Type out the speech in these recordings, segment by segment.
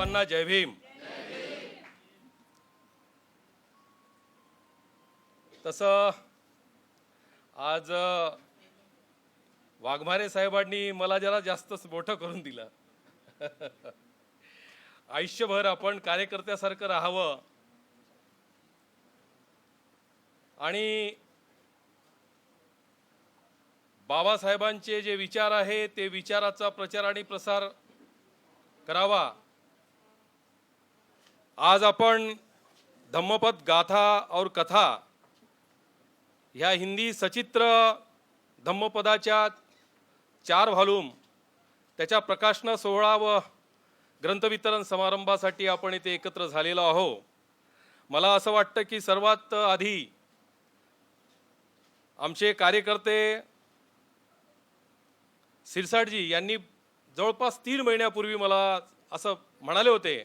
सर्वांना जय भीम। तसं आज वाघमारे साहेबांनी मला जरा जास्तच मोठं करून दिलं। आयुष्यभर आपण कार्यकर्त्यासारखं राहावं आणि बाबासाहेबांचे जे विचार आहे ते विचाराचा प्रचार आणि प्रसार करावा। आज आपण धम्मपद गाथा और कथा ह्या हिंदी सचित्र धम्मपदाच्या 4 व्हॉल्यूम त्याच्या प्रकाशन सोहळा व ग्रंथवितरण समारंभासाठी आपण इथे एकत्र झालेलो आहोत। मला असं वाटतं की सर्वात आधी आमचे कार्यकर्ते सिरसाटजी यांनी जवळपास 3 महिन्यापूर्वी मला असं म्हणाले होते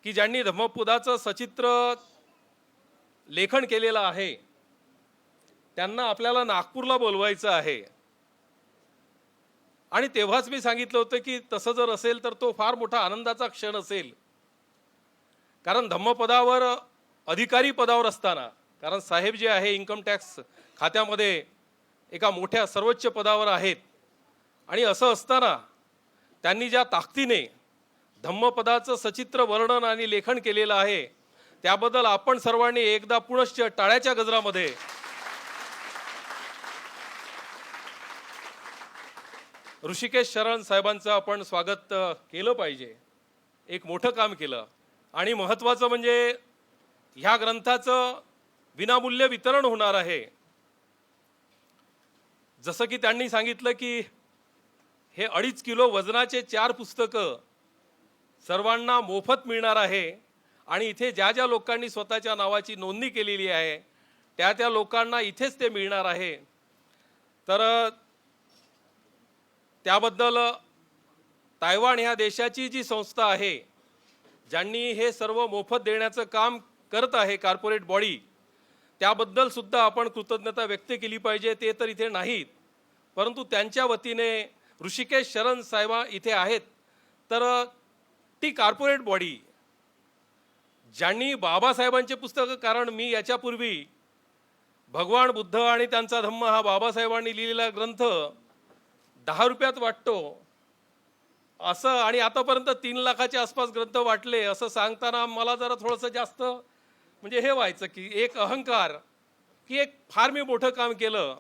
की ज्यांनी धम्मपदाचं सचित्र लेखन केलेलं आहे त्यांना आपल्याला नागपूरला बोलवायचं आहे। आणि तेव्हाच मी सांगितलं होतं की तसं जर असेल तर तो फार मोठा आनंदाचा क्षण असेल, कारण धम्मपदावर अधिकारी पदावर असताना, कारण साहेब जे आहे इन्कम टॅक्स खात्यामध्ये एका मोठ्या सर्वोच्च पदावर आहेत, आणि असं असताना त्यांनी ज्या ताकदीने धम्मपदाचं सचित्र वर्णन आणि लेखन केलेलं आहे त्याबद्दल आपण सर्वांनी एकदा पुनश्च टाळ्याच्या गजरामध्ये ऋषिकेश शरण साहेबांचं आपण स्वागत केलं पाहिजे। एक मोठं काम केलं आणि महत्त्वाचं म्हणजे ह्या ग्रंथाचं विनामूल्य वितरण होणार आहे। जसं की त्यांनी सांगितलं की हे 2.5 किलो वजनाचे 4 पुस्तकं सर्वांना मोफत मिळणार आहे आणि इथे ज्या ज्या लोकांनी स्वतःच्या नावाची नोंदणी केलेली आहे त्या लोकांना इथेच ते मिळणार आहे। तर त्याबद्दल तायवान ह्या देशाची जी संस्था आहे ज्यांनी हे सर्व मोफत देण्याचं काम करत आहे, कॉर्पोरेट बॉडी, त्याबद्दल सुद्धा आपण कृतज्ञता व्यक्त केली पाहिजे। ते तर इथे नाहीत, परंतु त्यांच्या वतीने ऋषिकेश शरण साहेब इथे आहेत, तर ती कॉर्पोरेट बॉडी ज्यांनी बाबासाहेबांचे पुस्तक, कारण मी याच्यापूर्वी भगवान बुद्ध आणि त्यांचा धम्म हा बाबासाहेबांनी लिहिलेला ग्रंथ 10 रुपयात वाटतो असं, आणि आतापर्यंत 3 लाखाच्या आसपास ग्रंथ वाटले असं सांगताना मला जरा थोडंसं जास्त म्हणजे हे व्हायचं की एक अहंकार की एक फार मी मोठं काम केलं।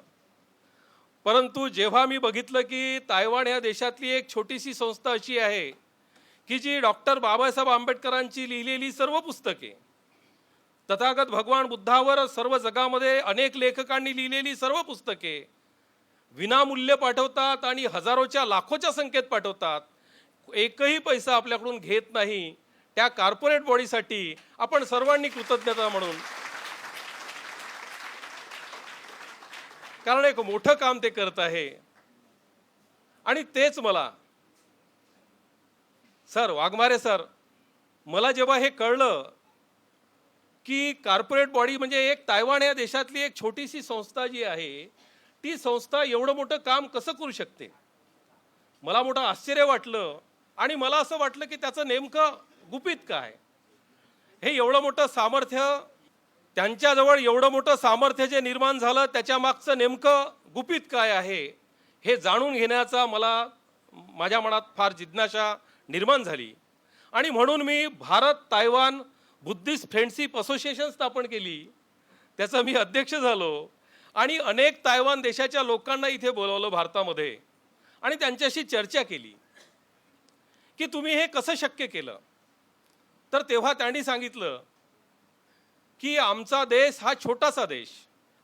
परंतु जेव्हा मी बघितलं की तायवान ह्या देशातली एक छोटीशी संस्था अशी आहे की जी डॉक्टर बाबासाहेब आंबेडकरांची लिहिलेली सर्व पुस्तके, तथागत भगवान बुद्धावर सर्व जगामध्ये अनेक लेखकांनी लिहिलेली सर्व पुस्तके विनामूल्य पाठवतात आणि हजारोच्या लाखोच्या संख्येत पाठवतात, एकही पैसा आपल्याकडून घेत नाही। त्या कॉर्पोरेट बॉडीसाठी आपण सर्वांनी कृतज्ञता म्हणून, कारण एक मोठं काम ते करत आहे। आणि तेच मला सर वाघमारे सर, मला जेव्हा हे कळलं की कॉर्पोरेट बॉडी म्हणजे एक तायवान या देशातली एक छोटीशी संस्था जी आहे ती संस्था एवढं मोठं काम कसं करू शकते, मला मोठं आश्चर्य वाटलं। आणि मला असं वाटलं की त्याचं नेमकं गुपित काय, हे एवढं मोठं सामर्थ्य त्यांच्याजवळ, एवढं मोठं सामर्थ्य जे निर्माण झालं त्याच्या मागचं नेमकं गुपित काय आहे हे जाणून घेण्याचा माझ्या मनात फार जिज्ञासा निर्माण झाली। आणि म्हणून मी Bharat Taiwan Buddhist friendship association स्थापन केली, त्याचा मी अध्यक्ष झालो आणि अनेक तायवान देशाच्या लोकांना इथे बोलवलं भारतामध्ये आणि त्यांच्याशी चर्चा केली की तुम्ही हे कसं शक्य केलं। तर तेव्हा त्यांनी सांगितलं की आमचा देश हा छोटासा देश,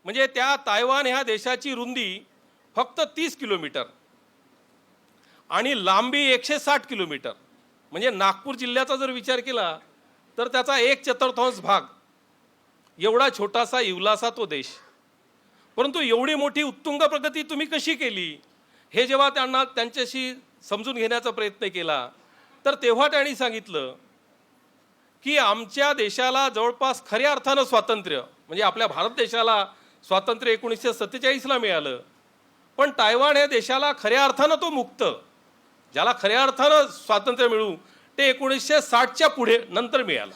म्हणजे त्या तायवान ह्या देशाची रुंदी फक्त 30 किलोमीटर आणि लांबी 160 किलोमीटर, म्हणजे नागपूर जिल्ह्याचा जर विचार केला तर त्याचा 1/4 भाग एवढा छोटासा इवलासा तो देश। परंतु एवढी मोठी उत्तुंग प्रगती तुम्ही कशी केली हे जेव्हा त्यांच्याशी समजून घेण्याचा प्रयत्न केला तर तेव्हा त्यांनी सांगितलं की आमच्या देशाला जवळपास खऱ्या अर्थानं स्वातंत्र्य, म्हणजे आपल्या भारत देशाला स्वातंत्र्य 1947ला मिळालं, पण तायवान या देशाला खऱ्या अर्थानं तो मुक्त, ज्याला खऱ्या अर्थानं स्वातंत्र्य मिळू ते 1960च्या पुढे नंतर मिळालं.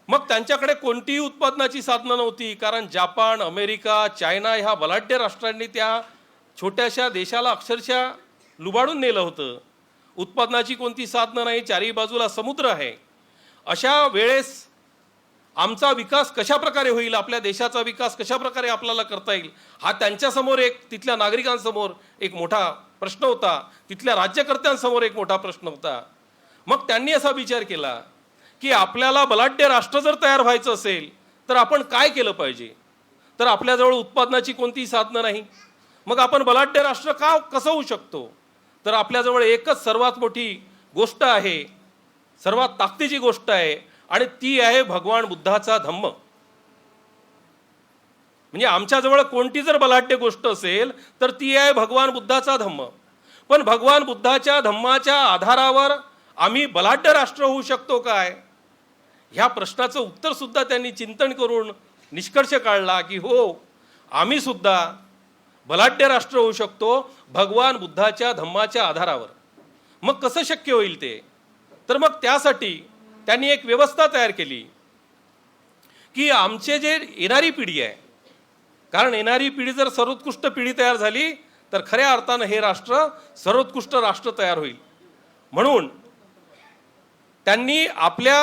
मग त्यांच्याकडे कोणतीही उत्पादनाची साधनं नव्हती, कारण जापान, अमेरिका, चायना ह्या बलाढ्य राष्ट्रांनी त्या छोट्याशा देशाला अक्षरशः लुबाडून नेलं होतं. उत्पादनाची कोणती साधनं नाही, चारही बाजूला समुद्र आहे. अशा वेळेस आमचा विकास कशा प्रकारे होईल, आपल्या देशाचा विकास कशा प्रकारे आपल्याला करता येईल, हा त्यांच्यासमोर तिथल्या नागरिकांसमोर एक मोठा प्रश्न होता, तिथल्या राज्यकर्त्यांसमोर एक मोठा प्रश्न होता. मग त्यांनी असा विचार केला की आपल्याला बलाढ्य राष्ट्र जर तयार व्हायचं असेल तर आपण काय केलं पाहिजे. तर आपल्याजवळ उत्पादनाची कोणतीही साधनं नाही, मग आपण बलाढ्य राष्ट्र कसं होऊ शकतो. तर आपल्याजवळ एकच सर्वात मोठी गोष्ट आहे, सर्वात ताकदीची गोष्ट आहे, आणि ती आहे भगवान बुद्धाचा धम्म. म्हणजे आमच्याजवळ कोणती जर बलाढ्य गोष्ट असेल तर ती आहे भगवान बुद्धाचा धम्म. पण भगवान बुद्धाच्या धम्माच्या आधारावर आम्ही बलाढ्य राष्ट्र होऊ शकतो काय, ह्या प्रश्नाचं उत्तर सुद्धा त्यांनी चिंतन करून निष्कर्ष काढला की हो, आम्ही सुद्धा बलाढ्य राष्ट्र होऊ शकतो भगवान बुद्धाच्या धम्माच्या आधारावर. मग कसं शक्य होईल ते. तर मग त्यासाठी त्यांनी एक व्यवस्था तयार केली की आमचे जे येणारी पिढी आहे, कारण येणारी पिढी जर सर्वोत्कृष्ट पिढी तयार झाली तर खऱ्या अर्थानं हे राष्ट्र सर्वोत्कृष्ट राष्ट्र तयार होईल. म्हणून त्यांनी आपल्या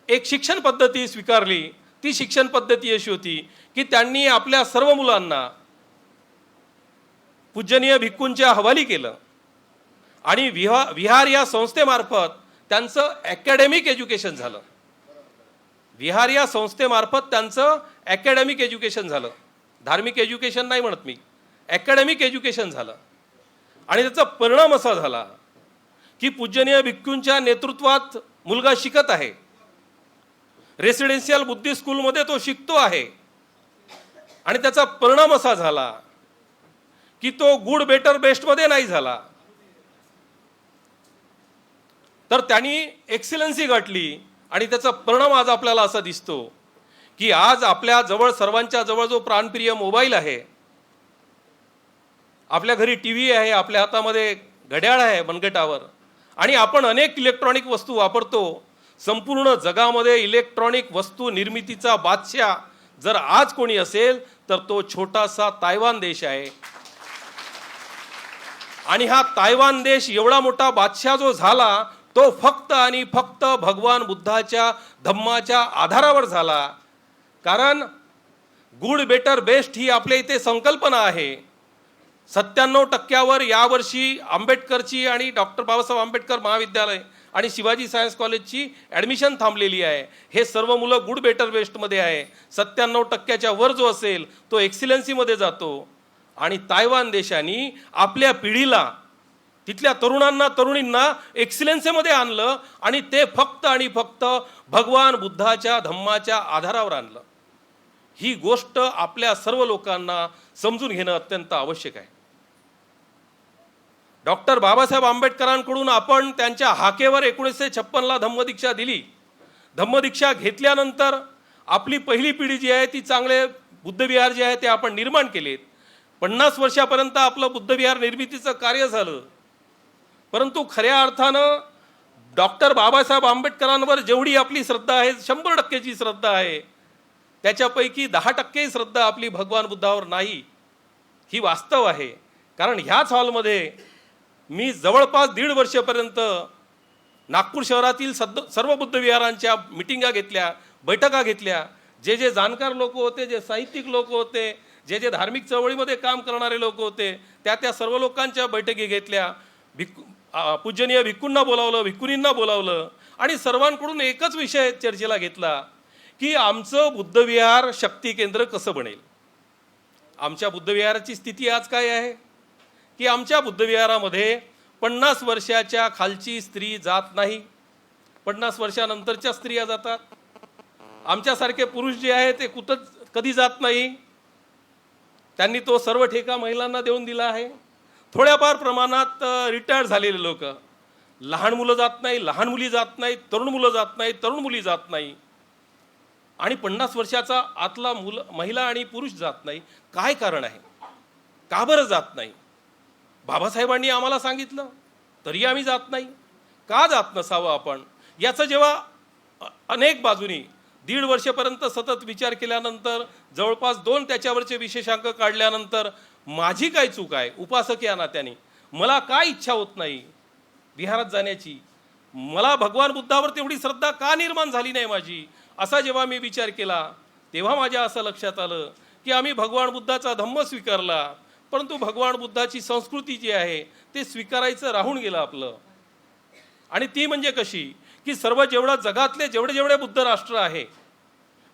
एक शिक्षण पद्धती स्वीकारली. ती शिक्षण पद्धती अशी होती की त्यांनी आपल्या सर्व मुलांना पूजनीय भिक्खूंच्या हवाली केलं आणि विहार या संस्थेमार्फत त्यांचं अकॅडमिक एज्युकेशन झालं. विहार या संस्थेमार्फत त्यांचं अकॅडमिक एज्युकेशन झालं. धार्मिक एज्युकेशन नाही म्हणत मी, अकॅडमिक एज्युकेशन झालं. आणि त्याचा परिणाम असा झाला की पूजनीय भिक्खूंच्या नेतृत्वात मुलगा शिकत आहे, रेसिडेन्शियल बुद्धिस्ट स्कूलमध्ये तो शिकतो आहे. आणि त्याचा परिणाम असा झाला की तो गुड बेटर बेस्टमध्ये नाही झाला, तर त्यांनी एक्सिलन्सी गाठली. आणि त्याचा परिणाम आज आपल्याला असा दिसतो की आज आपल्या जवळ सर्वांच्या जवळ जो प्राणप्रिय मोबाईल आहे, आपल्या घरी टीव्ही आहे, आपल्या हातामध्ये घड्याळ आहे मनगटावर, आणि आपण अनेक इलेक्ट्रॉनिक वस्तू वापरतो. संपूर्ण जगामध्ये इलेक्ट्रॉनिक वस्तू निर्मितीचा बादशाह जर आज कोणी असेल तर तो छोटासा तायवान देश आहे. आणि हा तायवान देश एवढा मोठा बादशाह जो झाला तो फक्त आणि फक्त भगवान बुद्धाच्या धम्माच्या आधारावर झाला. कारण गुड बेटर बेस्ट ही आपल्या इथे संकल्पना आहे. 97% यावर्षी आंबेडकरची आणि डॉक्टर बाबासाहेब आंबेडकर महाविद्यालय आणि शिवाजी सायन्स कॉलेजची ॲडमिशन थांबलेली आहे. हे सर्व मुलं गुड बेटर बेस्टमध्ये आहे. 97%च्या वर जो असेल तो एक्सिलन्सीमध्ये जातो. आणि तायवान देशाने आपल्या पिढीला, तिथल्या तरुणांना तरुणींना एक्सिलन्सीमध्ये आणलं आणि ते फक्त आणि फक्त भगवान बुद्धाच्या धम्माच्या आधारावर आणलं. ही गोष्ट आपल्या सर्व लोकांना समजून घेणं अत्यंत आवश्यक आहे. डॉक्टर बाबासाहेब आंबेडकरांकडून आपण त्यांच्या हाकेवर 1956ला धम्मदीक्षा दिली. धम्मदीक्षा घेतल्यानंतर आपली पहिली पिढी जी आहे ती चांगले बुद्धविहार जे आहे ते आपण निर्माण केलेत. 50 वर्षापर्यंत आपलं बुद्धविहार निर्मितीचं कार्य झालं. परंतु खऱ्या अर्थानं डॉक्टर बाबासाहेब आंबेडकरांवर जेवढी आपली श्रद्धा आहे, 100%ची श्रद्धा आहे, त्याच्यापैकी 10% श्रद्धा आपली भगवान बुद्धावर नाही. ही वास्तव आहे. कारण ह्याच हॉलमध्ये मी जवळपास 1.5 वर्षापर्यंत नागपूर शहरातील सर्व बुद्धविहारांच्या मिटिंगा घेतल्या, बैठका घेतल्या. जे जे जाणकार लोक होते, जे साहित्यिक लोक होते, जे जे धार्मिक चळवळीमध्ये काम करणारे लोक होते, त्या सर्व लोकांच्या बैठकी घेतल्या. पूजनीय भिक्खूंना बोलावलं, भिक्खुनींना बोलावलं आणि सर्वांकडून एकच विषय चर्चेला घेतला की आमचं बुद्धविहार शक्ती केंद्र कसं बनेल. आमच्या बुद्धविहाराची स्थिती आज काय आहे की आमच्या बुद्धविहारामध्ये 50 वर्षाच्या खालची स्त्री जात नाही, 50 वर्षानंतरच्या स्त्रिया जातात. आमच्यासारखे पुरुष जे आहे ते कधी जात नाही. त्यांनी तो सर्व ठेका महिलांना देऊन दिला आहे. थोड्याफार प्रमाणात रिटायर्ड झालेले लोक, लहान मुलं जात नाही, लहान मुली जात नाही, तरुण मुलं जात नाही, तरुण मुली जात नाही. आणि 50 वर्षाचा आतला महिला आणि पुरुष जात नाही. काय कारण आहे, का बरं जात नाही? बाबासाहेबांनी आम्हाला सांगितलं तरी आम्ही जात नाही. का जात नसावं आपण, याचं जेव्हा अनेक बाजूनी 1.5 वर्षापर्यंत सतत विचार केल्यानंतर, जवळपास 2 त्याच्यावरचे विशेषांक काढल्यानंतर माझी काय चूक आहे उपासक या नात्याने, मला काय इच्छा होत नाही विहारात जाण्याची, मला भगवान बुद्धावर तेवढी श्रद्धा का निर्माण झाली नाही माझी, असा जेव्हा मी विचार केला तेव्हा माझ्या असं लक्षात आलं की आम्ही भगवान बुद्धाचा धम्म स्वीकारला, परंतु भगवान बुद्धाची संस्कृती जी आहे ते स्वीकारायचं राहून गेलं आपलं. आणि ती म्हणजे कशी की सर्व जेवढं जगातले जेवढे बुद्ध राष्ट्र आहे,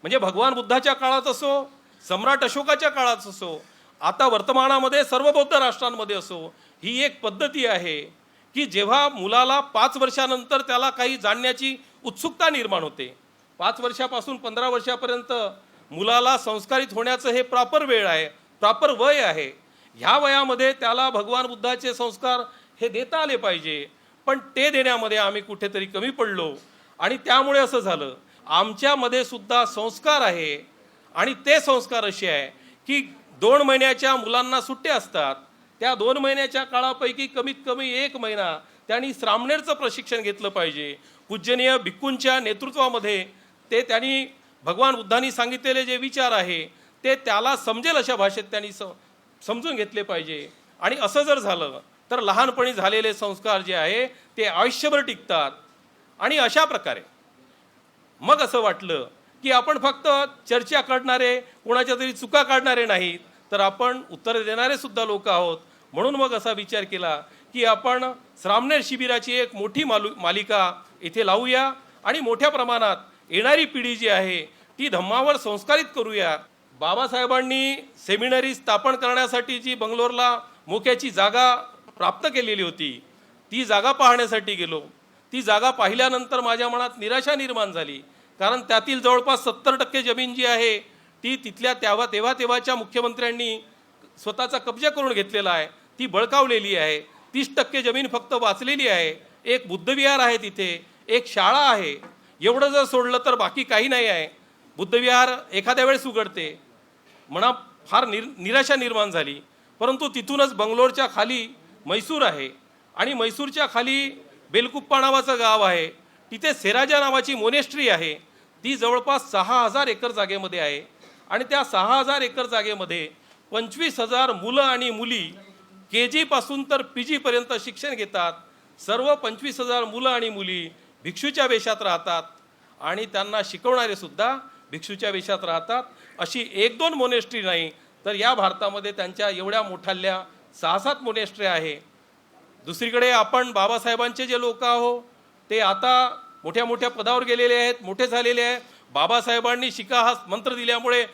म्हणजे भगवान बुद्धाच्या काळात असो, सम्राट अशोकाच्या काळात असो, आता वर्तमानामध्ये सर्व बौद्ध राष्ट्रांमध्ये असो, ही एक पद्धती आहे की जेव्हा मुलाला 5 वर्षानंतर त्याला काही जाणण्याची उत्सुकता निर्माण होते, 5 वर्षापासून 15 वर्षापर्यंत मुलाला संस्कारित होण्याचं हे प्रॉपर वेळ आहे, प्रॉपर वय आहे. ह्या वयामध्ये त्याला भगवान बुद्धाचे संस्कार हे देता आले पाहिजे, पण ते देण्यामध्ये आम्ही कुठेतरी कमी पडलो. आणि त्यामुळे असं झालं, आमच्यामध्ये सुद्धा संस्कार आहे आणि ते संस्कार असे आहे की 2 महिन्याच्या मुलांना सुट्ट्या असतात, त्या 2 महिन्याच्या काळापैकी कमीत कमी 1 महिना त्यांनी श्रामणेरचं प्रशिक्षण घेतलं पाहिजे. पूजनीय भिक्खूंच्या नेतृत्वामध्ये ते त्यांनी भगवान बुद्धांनी सांगितलेले जे विचार आहे ते त्याला समजेल अशा भाषेत त्यांनी समजून घेतले पाहिजे. आणि असं जर झालं तर लहानपणी झालेले संस्कार जे आहे ते आयुष्यभर टिकतात. आणि अशा प्रकारे मग असं वाटलं की आपण फक्त चर्चा करणारे, कोणाच्या तरी चुका काढणारे नाहीत, तर आपण उत्तर देणारे सुद्धा लोक आहोत. म्हणून मग असा विचार केला की आपण श्रामणेर शिबिराची एक मोठी मालिका इथे लावूया आणि मोठ्या प्रमाणात येणारी पिढी जी आहे ती धम्मावर संस्कारित करूया. बाबासाहेबांनी सेमिनरी स्थापन करण्यासाठी जी बंगलोरला मोक्याची जागा प्राप्त केलेली होती, ती जागा पाहण्यासाठी गेलो. ती जागा पाहिल्यानंतर माझ्या मनात निराशा निर्माण झाली, कारण त्यातील जवळपास 70% जमीन जी आहे ती तिथल्या तेव्हाच्या मुख्यमंत्र्यांनी स्वतःचा कब्जा करून घेतलेला आहे, ती बळकावलेली आहे. 30% जमीन फक्त वाचलेली आहे. एक बुद्धविहार आहे तिथे, एक शाळा आहे, एवढं जर सोडलं तर बाकी काही नाही आहे. बुद्धविहार एखाद्या वेळेस उघडते, म्हणा फार निराशा निर्माण झाली. परंतु तिथूनच बंगलोरच्या खाली मैसूर आहे आणि मैसूरच्या खाली बेलकुप्पा नावाचं गाव आहे, तिथे सेराजा नावाची मोनेस्ट्री आहे. ती जवळपास 6000 एकर जागेमध्ये आहे आणि त्या 6000 एकर जागेमध्ये 25,000 मुलं आणि मुली KG पासून तर PG पर्यंत शिक्षण घेतात. सर्व 25,000 मुलं आणि मुली भिक्षूच्या वेशात राहतात आणि त्यांना शिकवणारे सुद्धा भिक्षूच्या वेशात राहतात. अशी 1-2 मोनेस्ट्री नाही तर या भारतामध्ये त्यांच्या एवढ्या मोठाल्या 6-7 मोनेस्ट्री आहे. दुसरीकडे आपण बाबासाहेबांचे जे लोक आहो ते आता मोठ्या मोठ्या पदावर गेलेले आहेत, मोठे झालेले आहे. बाबासाहेबांनी शिका हा मंत्र दिल्यामुळे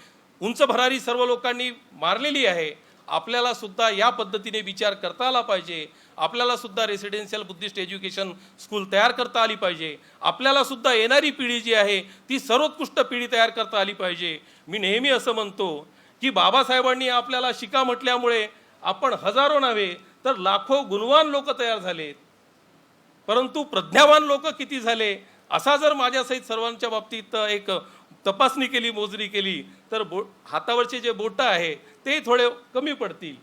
उंच भरारी सर्व लोकांनी मारलेली आहे. आपल्याला सुद्धा या पद्धतीने विचार करता आला पाहिजे. आपल्याला सुद्धा रेसिडेन्शियल बुद्धिस्ट एज्युकेशन स्कूल तयार करता आली पाहिजे. आपल्याला सुद्धा येणारी पिढी जी आहे ती सर्वोत्कृष्ट पिढी तयार करता आली पाहिजे. मी नेहमी असं म्हणतो की बाबासाहेबांनी आपल्याला शिका म्हटल्यामुळे आपण हजारो नव्हे तर लाखो गुणवान लोक तयार झालेत, परंतु प्रज्ञावान लोक किती झाले असा जर माझ्यासहित सर्वांच्या बाबतीत एक तपासणी केली, मोजणी केली तर हातावरचे जे बोटं आहे ते थोडे कमी पडतील,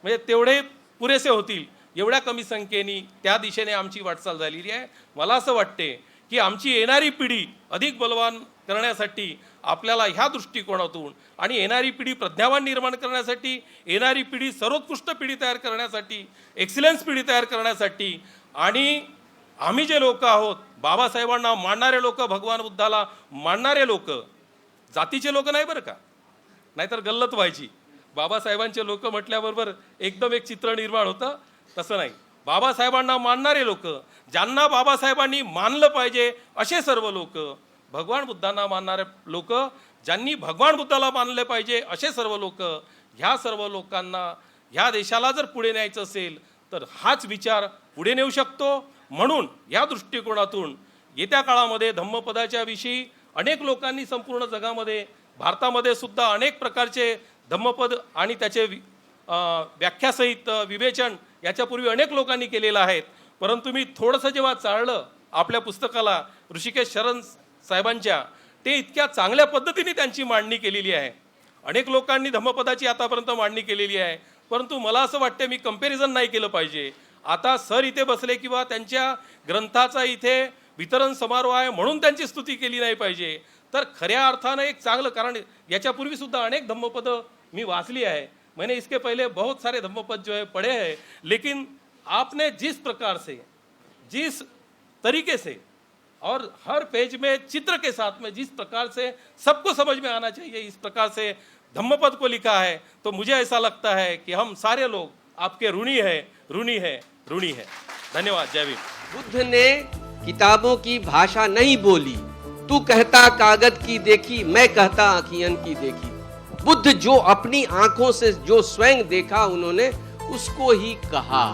म्हणजे तेवढे पुरेसे होतील. एवढ्या कमी संख्येने त्या दिशेने आमची वाटचाल झालेली आहे. मला असं वाटते की आमची येणारी पिढी अधिक बलवान करण्यासाठी आपल्याला ह्या दृष्टिकोनातून आणि येणारी पिढी प्रज्ञावान निर्माण करण्यासाठी, येणारी पिढी सर्वोत्कृष्ट पिढी तयार करण्यासाठी, एक्सिलन्स पिढी तयार करण्यासाठी आणि आम्ही जे लोक आहोत बाबासाहेबांना मानणारे लोक, भगवान बुद्धाला मानणारे लोक, जातीचे लोक नाही बरं का, नाहीतर गल्लत व्हायची. बाबासाहेबांचे लोक म्हटल्याबरोबर एकदम एक चित्र निर्माण होतं, तसं नाही. बाबासाहेबांना मानणारे लोक, ज्यांना बाबासाहेबांनी मानलं पाहिजे असे सर्व लोक, भगवान बुद्धांना मानणारे लोक, ज्यांनी भगवान बुद्धाला मानले पाहिजे असे सर्व लोक, ह्या सर्व लोकांना ह्या देशाला जर पुढे न्यायचं असेल तर हाच विचार पुढे नेऊ शकतो. म्हणून या दृष्टिकोनातून येत्या काळामध्ये धम्मपदाच्या विषयी अनेक लोकांनी संपूर्ण जगामध्ये, भारतामध्ये सुद्धा अनेक प्रकारचे धम्मपद आणि त्याचे व्याख्यासहित विवेचन याच्यापूर्वी अनेक लोकांनी केलेलं आहे. परंतु मी थोडंसं जेव्हा चाळलं आपल्या पुस्तकाला ऋषिकेश शरण साहेबांच्या, ते इतक्या चांगल्या पद्धतीने त्यांची मांडणी केलेली आहे. अनेक लोकांनी धम्मपदाची आतापर्यंत मांडणी केलेली आहे, परंतु मला असं वाटतं मी कंपॅरिझन नाही केलं पाहिजे. आता सर इथे बसले किंवा त्यांच्या ग्रंथाचा इथे वितरण समारोह आहे म्हणून त्यांची स्तुती केली नाही पाहिजे, तर खऱ्या अर्थानं एक चांगलं, कारण याच्यापूर्वी सुद्धा अनेक धम्मपदं मी वाचली आहे, मैंने इसके पहले बहुत सारे धम्मपद जो है पढ़े हैं, लेकिन आपने जिस प्रकार से, जिस तरीके से और हर पेज में चित्र के साथ में जिस प्रकार से सबको समझ में आना चाहिए, इस प्रकार से धम्मपद को लिखा है, तो मुझे ऐसा लगता है कि हम सारे लोग आपके ऋणी है, ऋणी है, ऋणी है। धन्यवाद। जय भीम। बुद्ध ने किताबों की भाषा नहीं बोली, तू कहता कागज की देखी, मैं कहता आँखियन की देखी। बुद्ध जो अपनी आंखों से जो स्वयं देखा उन्होंने उसको ही कहा,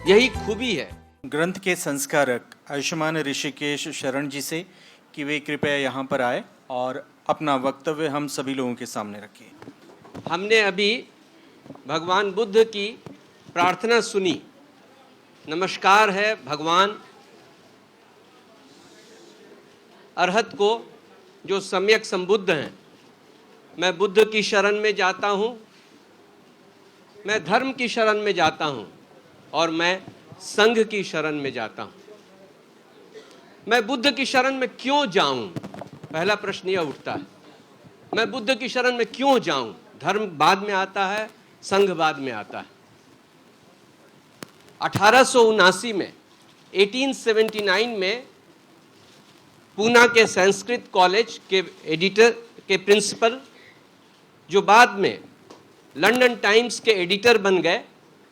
यही खूबी है। ग्रंथ के संस्कारक आयुष्मान ऋषिकेश शरण जी से कि वे कृपया यहाँ पर आए और अपना वक्तव्य हम सभी लोगों के सामने रखें। हमने अभी भगवान बुद्ध की प्रार्थना सुनी। नमस्कार है भगवान अरहत को जो सम्यक संबुद्ध हैं। मैं बुद्ध की शरण में जाता हूँ, मैं धर्म की शरण में जाता हूँ और मैं संघ की शरण में जाता हूँ। मैं बुद्ध की शरण में क्यों जाऊं? पहला प्रश्न यह उठता है, मैं बुद्ध की शरण में क्यों जाऊं? धर्म बाद में आता है, संघ बाद में आता है। 1879 में 1879 में पूना के संस्कृत कॉलेज के एडिटर के प्रिंसिपल, जो बाद में लंदन टाइम्स के एडिटर बन गए,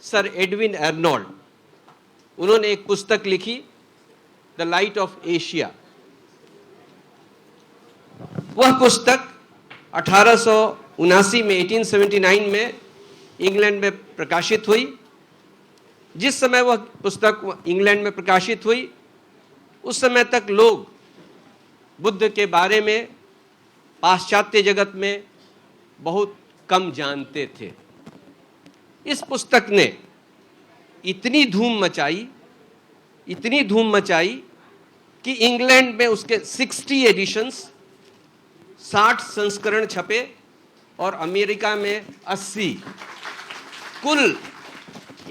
सर एडविन अर्नोल्ड, उन्होंने एक पुस्तक लिखी, द लाइट ऑफ एशिया। वह पुस्तक 1879 में 1879 में इंग्लैंड में प्रकाशित हुई। जिस समय वह पुस्तक इंग्लैंड में प्रकाशित हुई, उस समय तक लोग बुद्ध के बारे में पाश्चात्य जगत में बहुत कम जानते थे। इस पुस्तक ने इतनी धूम मचाई कि इंग्लैंड में उसके 60 एडिशंस, 60 संस्करण छपे और अमेरिका में 80, कुल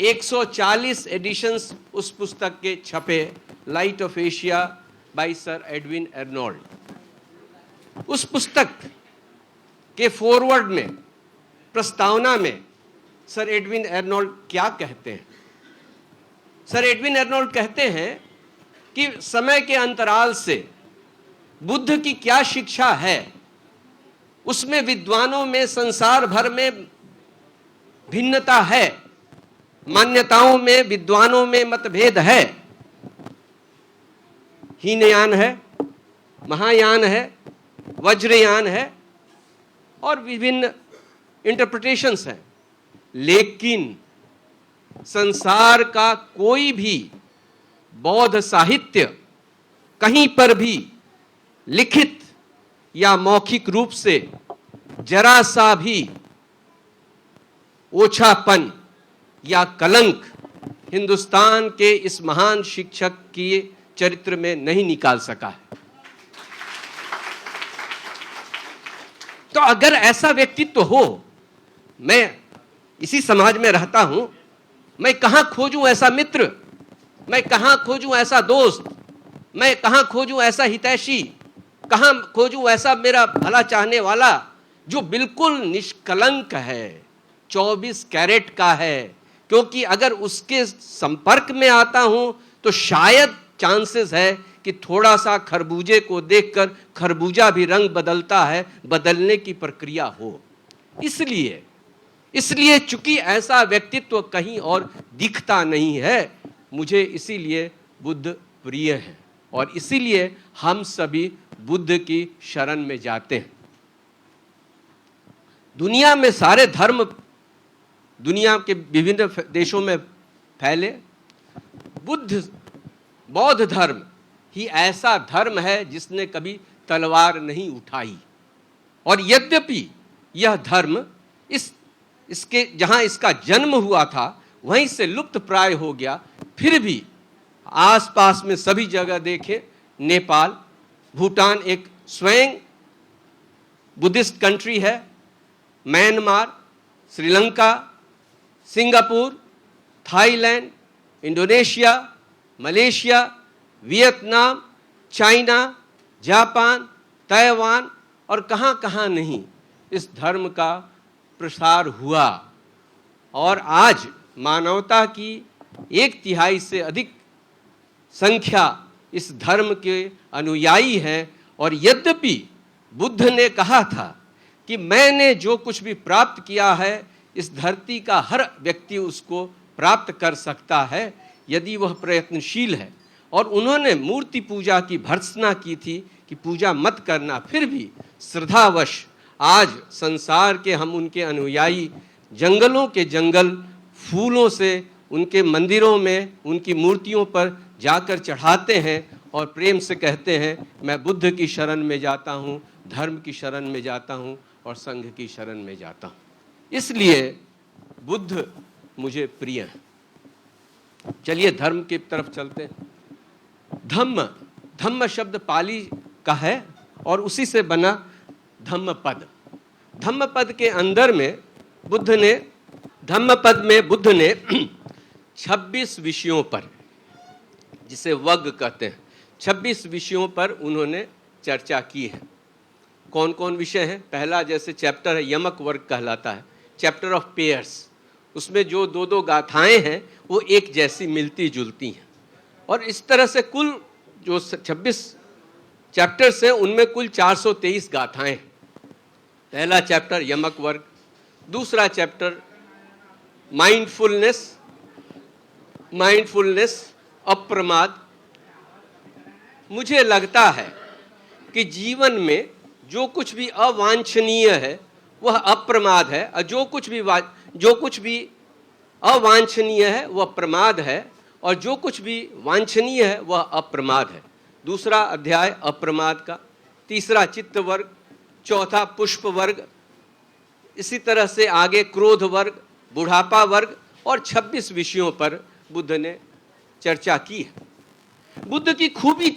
140 एडिशंस उस पुस्तक के छपे, light of Asia by sir Edwin Arnold. उस पुस्तक के फॉरवर्ड में, प्रस्तावना में सर एडविन अर्नोल्ड क्या कहते हैं? सर एडविन अर्नोल्ड कहते हैं कि समय के अंतराल से बुद्ध की क्या शिक्षा है, उसमें विद्वानों में संसार भर में भिन्नता है, मान्यताओं में विद्वानों में मतभेद है। हीनयान है, महायान है, वज्रयान है और विभिन्न इंटरप्रिटेशंस हैं, लेकिन संसार का कोई भी बौद्ध साहित्य कहीं पर भी लिखित या मौखिक रूप से जरा सा भी ओछापन या कलंक हिंदुस्तान के इस महान शिक्षक के चरित्र में नहीं निकाल सका है। तो अगर ऐसा व्यक्तित्व हो, मैं इसी समाज में रहता हूं, मैं कहां खोजूं ऐसा मित्र, मैं कहां खोजूं ऐसा दोस्त, मैं कहां खोजूं ऐसा हितैषी, कहां खोजूं ऐसा मेरा भला चाहने वाला जो बिल्कुल निष्कलंक है, 24 कैरेट का है। क्योंकि अगर उसके संपर्क में आता हूं तो शायद चांसेस है कि थोड़ा सा खरबूजे को देखकर खरबूजा भी रंग बदलता है, बदलने की प्रक्रिया हो। इसलिए चूंकि ऐसा व्यक्तित्व कहीं और दिखता नहीं है, मुझे इसीलिए बुद्ध प्रिय है और इसीलिए हम सभी बुद्ध की शरण में जाते हैं। दुनिया में सारे धर्म दुनिया के विभिन्न देशों में फैले, बौद्ध धर्म ही ऐसा धर्म है जिसने कभी तलवार नहीं उठाई। और यद्यपि यह धर्म इसके जहां इसका जन्म हुआ था वहीं से लुप्त प्राय हो गया, फिर भी आसपास में सभी जगह देखें, नेपाल, भूटान एक स्वयं बुद्धिस्ट कंट्री है, Myanmar, Sri Lanka, Singapore, Thailand, Indonesia, Malaysia, Vietnam, China, Japan, Taiwan और कहाँ कहाँ नहीं इस धर्म का प्रसार हुआ। और आज मानवता की 1/3 से अधिक संख्या इस धर्म के अनुयायी हैं। और यद्यपि बुद्ध ने कहा था कि मैंने जो कुछ भी प्राप्त किया है इस धरती का हर व्यक्ति उसको प्राप्त कर सकता है यदि वह प्रयत्नशील है। और उन्होंने मूर्ति पूजा की भर्त्सना की थी कि पूजा मत करना, फिर भी श्रद्धावश आज संसार के हम उनके अनुयायी जंगलों के जंगल फूलों से उनके मंदिरों में उनकी मूर्तियों पर जाकर चढ़ाते हैं और प्रेम से कहते हैं मैं बुद्ध की शरण में जाता हूँ, धर्म की शरण में जाता हूँ और संघ की शरण में जाता हूँ। इसलिए बुद्ध मुझे प्रिय है। चलिए धर्म की तरफ चलते हैं। धम्म, धम्म शब्द पाली का है और उसी से बना धम्मपद। धम्मपद के अंदर में बुद्ध ने, धम्मपद में बुद्ध ने 26 विषयों पर, जिसे वग कहते हैं, 26 विषयों पर उन्होंने चर्चा की है। कौन कौन विषय हैं? पहला जैसे चैप्टर है यमक वर्ग कहलाता है, चैप्टर ऑफ पेयर्स। उसमें जो 2-2 गाथाएं हैं वो एक जैसी मिलती जुलती हैं। और इस तरह से कुल जो 26 चैप्टर्स हैं उनमें कुल 423 गाथाएं हैं। पहला चैप्टर यमक वर्ग, दूसरा चैप्टर माइंडफुलनेस, अप्रमाद। मुझे लगता है कि जीवन में जो कुछ भी अवांछनीय है वह अप्रमाद है, और जो कुछ भी अवांछनीय है वह प्रमाद है, और जो कुछ भी वांछनीय है वह अप्रमाद है। दूसरा अध्याय अप्रमाद का, तीसरा चित्त वर्ग, चौथा पुष्प वर्ग, इसी तरह से आगे क्रोध वर्ग, बुढ़ापा वर्ग और 26 विषयों पर बुद्ध ने चर्चा की है। बुद्ध की खूबी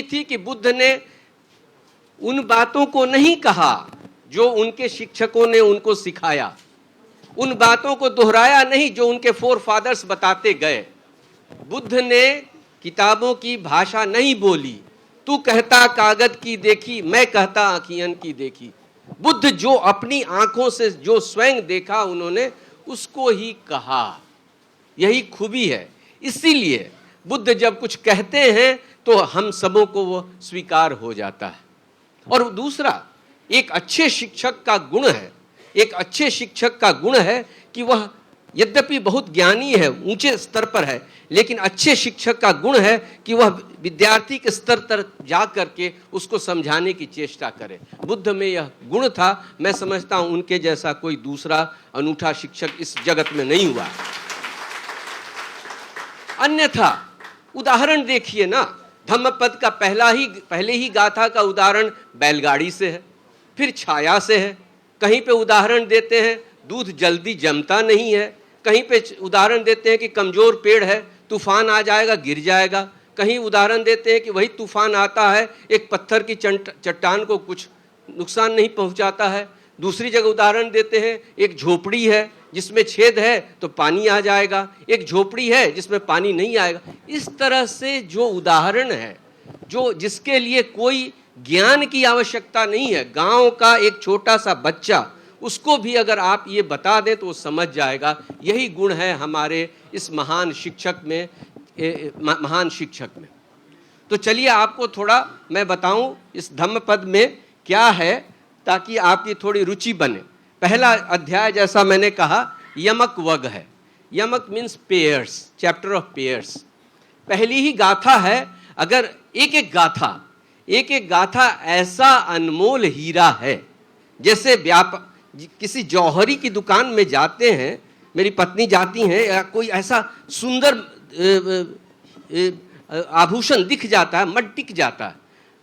थी कि बुद्ध ने उन बातों को नहीं कहा जो उनके शिक्षकों ने उनको सिखाया, उन बातों को दोहराया नहीं जो उनके फोर फादर्स बताते गए। बुद्ध ने किताबों की भाषा नहीं बोली, तू कहता कागज की देखी, मैं कहता आँखियन की देखी। बुद्ध जो अपनी आंखों से जो स्वयं देखा उन्होंने उसको ही कहा। यही खूबी है। इसीलिए बुद्ध जब कुछ कहते हैं तो हम सबों को वो स्वीकार हो जाता है। और दूसरा, एक अच्छे शिक्षक का गुण है कि वह यद्यपि बहुत ज्ञानी है, ऊंचे स्तर पर है, लेकिन अच्छे शिक्षक का गुण है कि वह विद्यार्थी के स्तर तक जा करके उसको समझाने की चेष्टा करे। बुद्ध में यह गुण था। मैं समझता हूं उनके जैसा कोई दूसरा अनूठा शिक्षक इस जगत में नहीं हुआ। अन्यथा उदाहरण देखिए ना, धम्मपद का पहले ही गाथा का उदाहरण बैलगाड़ी से है, फिर छाया से है। कहीं पे उदाहरण देते हैं दूध जल्दी जमता नहीं है, कहीं पे उदाहरण देते हैं कि कमजोर पेड़ है, तूफान आ जाएगा गिर जाएगा। कहीं उदाहरण देते हैं कि वही तूफान आता है, एक पत्थर की चट्टान को कुछ नुकसान नहीं पहुंचाता है। दूसरी जगह उदाहरण देते हैं एक झोपड़ी है जिसमें छेद है तो पानी आ जाएगा, एक झोपड़ी है जिसमें पानी नहीं आएगा। इस तरह से जो उदाहरण है, जिसके लिए कोई ज्ञान की आवश्यकता नहीं है, गांव का एक छोटा सा बच्चा उसको भी अगर आप ये बता दें तो वो समझ जाएगा। यही गुण है हमारे इस महान शिक्षक में। तो चलिए आपको थोड़ा मैं बताऊं इस धम्मपद में क्या है, ताकि आपकी थोड़ी रुचि बने। पहला अध्याय जैसा मैंने कहा यमक वग है। यमक means pairs, chapter of pairs. पहली ही गाथा है। अगर एक एक गाथा ऐसा अनमोल हीरा है, जैसे किसी जौहरी की दुकान में जाते हैं, मेरी पत्नी जाती हैं, या कोई ऐसा सुंदर आभूषण दिख जाता है, मड टिक जाता है,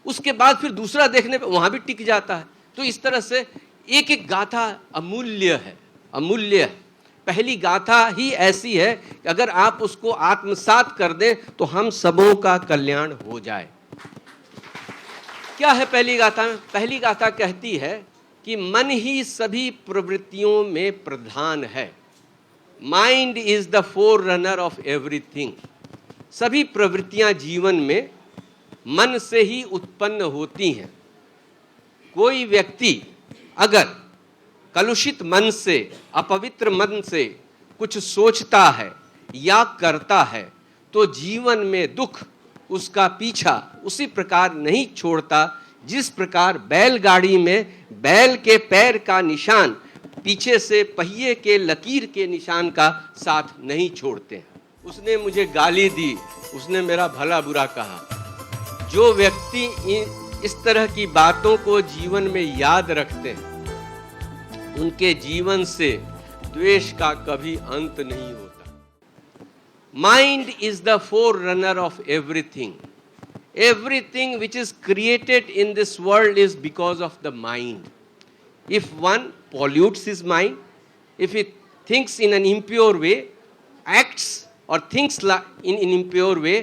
उसके बाद फिर दूसरा देखने पे वहाँ भी टिक जाता है। तो इस तरह से एक एक गाथा अमूल्य है। पहली गाथा ही ऐसी है कि अगर आप उसको आत्मसात कर दें तो हम सबों का कल्याण हो जाए। क्या है पहली गाथा में? पहली गाथा कहती है कि मन ही सभी प्रवृत्तियों में प्रधान है। Mind is the four runner of everything. सभी प्रवृत्तियां जीवन में मन से ही उत्पन्न होती हैं। कोई व्यक्ति अगर कलुषित मन से, अपवित्र मन से कुछ सोचता है या करता है तो जीवन में दुख उसका पीछा उसी प्रकार नहीं छोड़ता जिस प्रकार बैलगाड़ी में बैल के पैर का निशान पीछे से पहिए के लकीर के निशान का साथ नहीं छोड़ते हैं। उसने मुझे गाली दी, उसने मेरा भला बुरा कहा। जो व्यक्ति इस तरह की बातों को जीवन में याद रखते हैं उनके जीवन से द्वेष का कभी अंत नहीं होता। Mind is the four runner of everything. Everything which is created in this world is because of the mind. If one pollutes his mind, if he thinks in an impure way, acts or thinks in an impure way,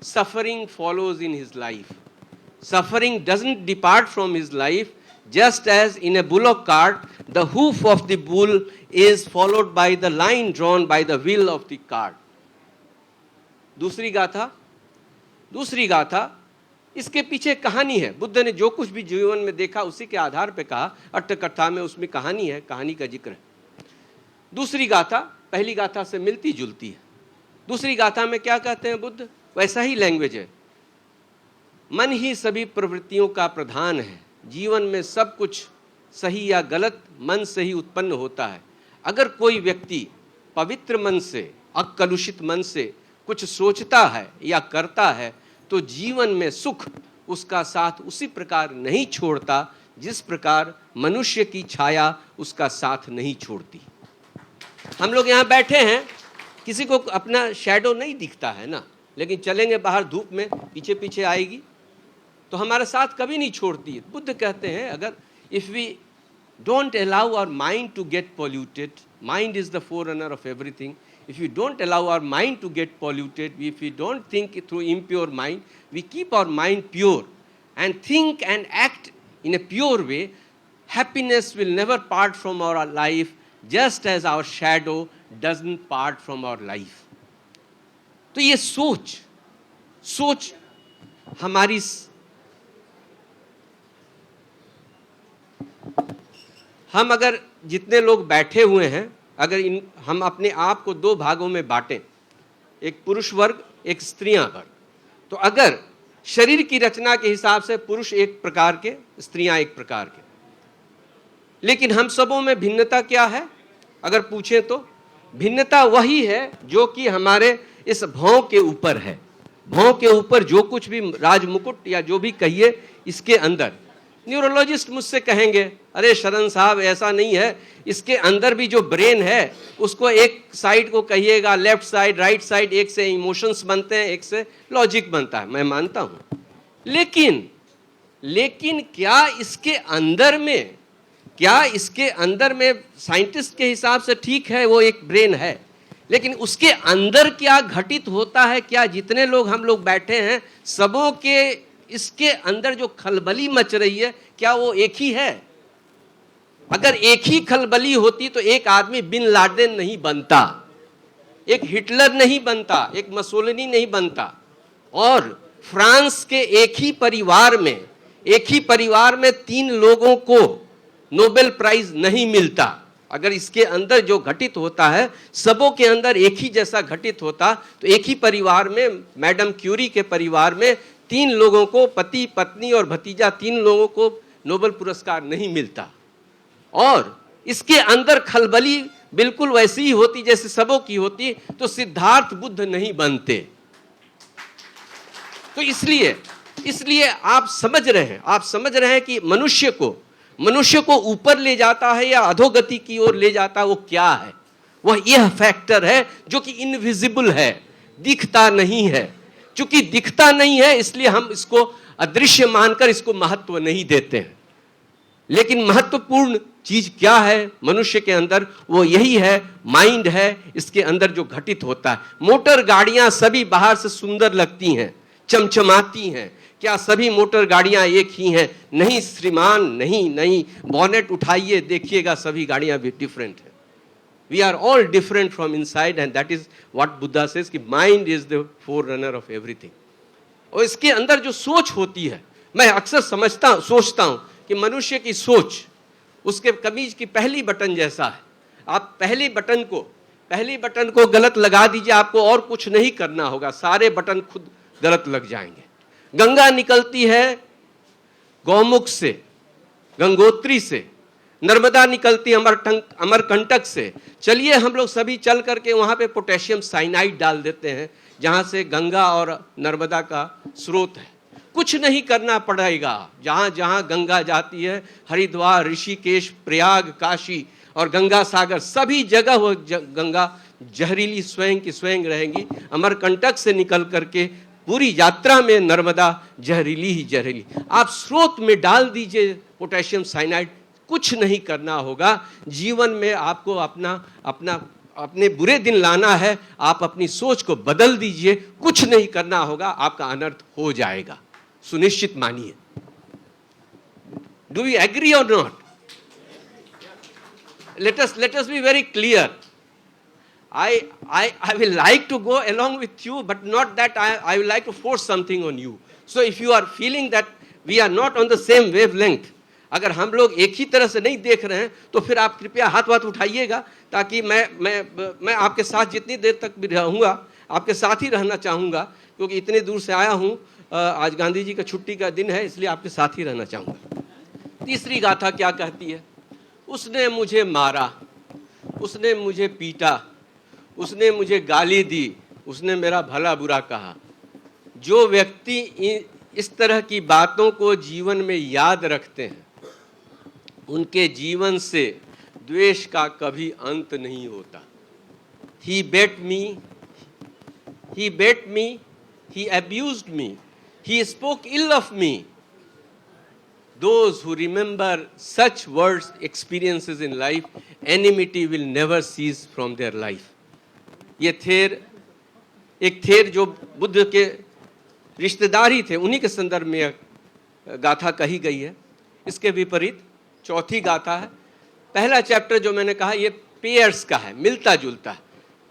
suffering follows in his life. Suffering doesn't depart from his life, just as in a bullock cart, the hoof of the bull is followed by the line drawn by the wheel of the cart. दूसरी गाथा, इसके पीछे कहानी है। बुद्ध ने जो कुछ भी जीवन में देखा उसी के आधार पे कहा। अट्ठकथा में उसमें कहानी है, कहानी का जिक्र है। दूसरी गाथा पहली गाथा से मिलती जुलती है। दूसरी गाथा में क्या कहते हैं बुद्ध? वैसा ही लैंग्वेज है। मन ही सभी प्रवृत्तियों का प्रधान है। जीवन में सब कुछ सही या गलत मन से ही उत्पन्न होता है। अगर कोई व्यक्ति पवित्र मन से, अकलुषित मन से कुछ सोचता है या करता है तो जीवन में सुख उसका साथ उसी प्रकार नहीं छोड़ता जिस प्रकार मनुष्य की छाया उसका साथ नहीं छोड़ती। हम लोग यहाँ बैठे हैं, किसी को अपना शैडो नहीं दिखता है ना, लेकिन चलेंगे बाहर धूप में, पीछे पीछे आएगी तो हमारा साथ कभी नहीं छोड़ती है। बुद्ध कहते हैं अगर if we don't allow our mind to get polluted, mind is the forerunner of everything, if we don't allow our mind to get polluted, if we don't think through impure mind, we keep our mind pure and think and act in a pure way, happiness will never part from our life, just as our shadow doesn't part from our life. तो ये सोच हमारी हम अगर जितने लोग बैठे हुए हैं, अगर हम अपने आप को दो भागों में बांटें, एक पुरुष वर्ग, एक स्त्रियां वर्ग, तो अगर शरीर की रचना के हिसाब से पुरुष एक प्रकार के, स्त्रियां एक प्रकार के, लेकिन हम सबों में भिन्नता क्या है? अगर पूछें तो भिन्नता वही है जो कि हमारे इस भौं के ऊपर है। भौं के ऊपर जो कुछ भी राजमुकुट या जो भी कहिए, इसके अंदर न्यूरोलॉजिस्ट मुझसे कहेंगे अरे शरण साहब ऐसा नहीं है, इसके अंदर भी जो ब्रेन है उसको एक साइड को कहिएगा लेफ्ट साइड, राइट साइड, एक से इमोशंस बनते हैं, एक से लॉजिक बनता है। मैं मानता हूं, लेकिन क्या इसके अंदर में साइंटिस्ट के हिसाब से ठीक है वो एक ब्रेन है, लेकिन उसके अंदर क्या घटित होता है? क्या जितने लोग हम लोग बैठे हैं सबों के इसके अंदर जो खलबली मच रही है क्या वो एक ही है? अगर एक ही खलबली होती तो एक आदमी बिन लादेन नहीं बनता, एक हिटलर नहीं बनता, एक मसोलिनी नहीं बनता, और फ्रांस के एक ही परिवार में 3 लोगों को नोबेल प्राइज नहीं मिलता। अगर इसके अंदर जो घटित होता है सबों के अंदर एक ही जैसा घटित होता तो एक ही परिवार में, मैडम क्यूरी के परिवार में 3 लोगों को, पति पत्नी और भतीजा, 3 लोगों को नोबेल पुरस्कार नहीं मिलता। और इसके अंदर खलबली बिल्कुल वैसी ही होती जैसे सबों की होती तो सिद्धार्थ बुद्ध नहीं बनते। तो इसलिए आप समझ रहे हैं कि मनुष्य को ऊपर ले जाता है या अधोगति की ओर ले जाता है, वो क्या है? वह यह फैक्टर है जो कि इनविजिबल है, दिखता नहीं है। चूंकि दिखता नहीं है इसलिए हम इसको अदृश्य मानकर इसको महत्व नहीं देते हैं। लेकिन महत्वपूर्ण चीज क्या है मनुष्य के अंदर? वो यही है, माइंड है। इसके अंदर जो घटित होता है, मोटर गाड़ियां सभी बाहर से सुंदर लगती हैं, चमचमाती हैं, क्या सभी मोटर गाड़ियां एक ही हैं? नहीं श्रीमान, नहीं। बॉनेट उठाइए, देखिएगा सभी गाड़ियां भी डिफरेंट है। We are all different from inside, and that is what Buddha says कि mind is the forerunner of everything. और इसके अंदर जो सोच होती है, मैं अक्सर सोचता हूं कि मनुष्य की सोच उसके कमीज की पहली बटन जैसा है. आप पहली बटन को गलत लगा दीजिए, आपको और कुछ नहीं करना होगा, सारे बटन खुद गलत लग जाएंगे. गंगा निकलती है गौमुख से, गंगोत्री से, नर्मदा निकलती है अमरकंटक से. चलिए हम लोग सभी चल करके वहां पे पोटेशियम साइनाइड डाल देते हैं, जहां से गंगा और नर्मदा का स्रोत है. कुछ नहीं करना पड़ेगा. जहां जहां गंगा जाती है, हरिद्वार, ऋषिकेश, प्रयाग, काशी और गंगा सागर, सभी जगह वो गंगा जहरीली स्वयं की स्वयं रहेंगी. अमरकंटक से निकल करके पूरी यात्रा में नर्मदा जहरीली ही जहरीली. आप स्रोत में डाल दीजिए पोटेशियम साइनाइड, कुछ नहीं करना होगा. जीवन में आपको अपने बुरे दिन लाना है, आप अपनी सोच को बदल दीजिए, कुछ नहीं करना होगा, आपका अनर्थ हो जाएगा, सुनिश्चित मानिए. डू यू एग्री और not? let us be very clear. I will like to go along with you, but not that I will like to force something on you. So if you are feeling that we are not on the same wavelength, अगर हम लोग एक ही तरह से नहीं देख रहे हैं, तो फिर आप कृपया हाथ उठाइएगा, ताकि मैं आपके साथ जितनी देर तक भी रहूँगा, आपके साथ ही रहना चाहूँगा, क्योंकि इतनी दूर से आया हूँ. आज गांधी जी का छुट्टी का दिन है, इसलिए आपके साथ ही रहना चाहूँगा. तीसरी गाथा क्या कहती है? उसने मुझे मारा, उसने मुझे पीटा, उसने मुझे गाली दी, उसने मेरा भला बुरा कहा. जो व्यक्ति इस तरह की बातों को जीवन में याद रखते हैं, उनके जीवन से द्वेष का कभी अंत नहीं होता. He beat me, he abused me, he spoke ill of me. Those who remember such words, experiences in life, enmity will never cease from their life. ये एक थेर जो बुद्ध के रिश्तेदार ही थे, उन्हीं के संदर्भ में गाथा कही गई है. इसके विपरीत चौथी गाथा है. पहला चैप्टर जो मैंने कहा ये पेयर्स का है, मिलता जुलता है.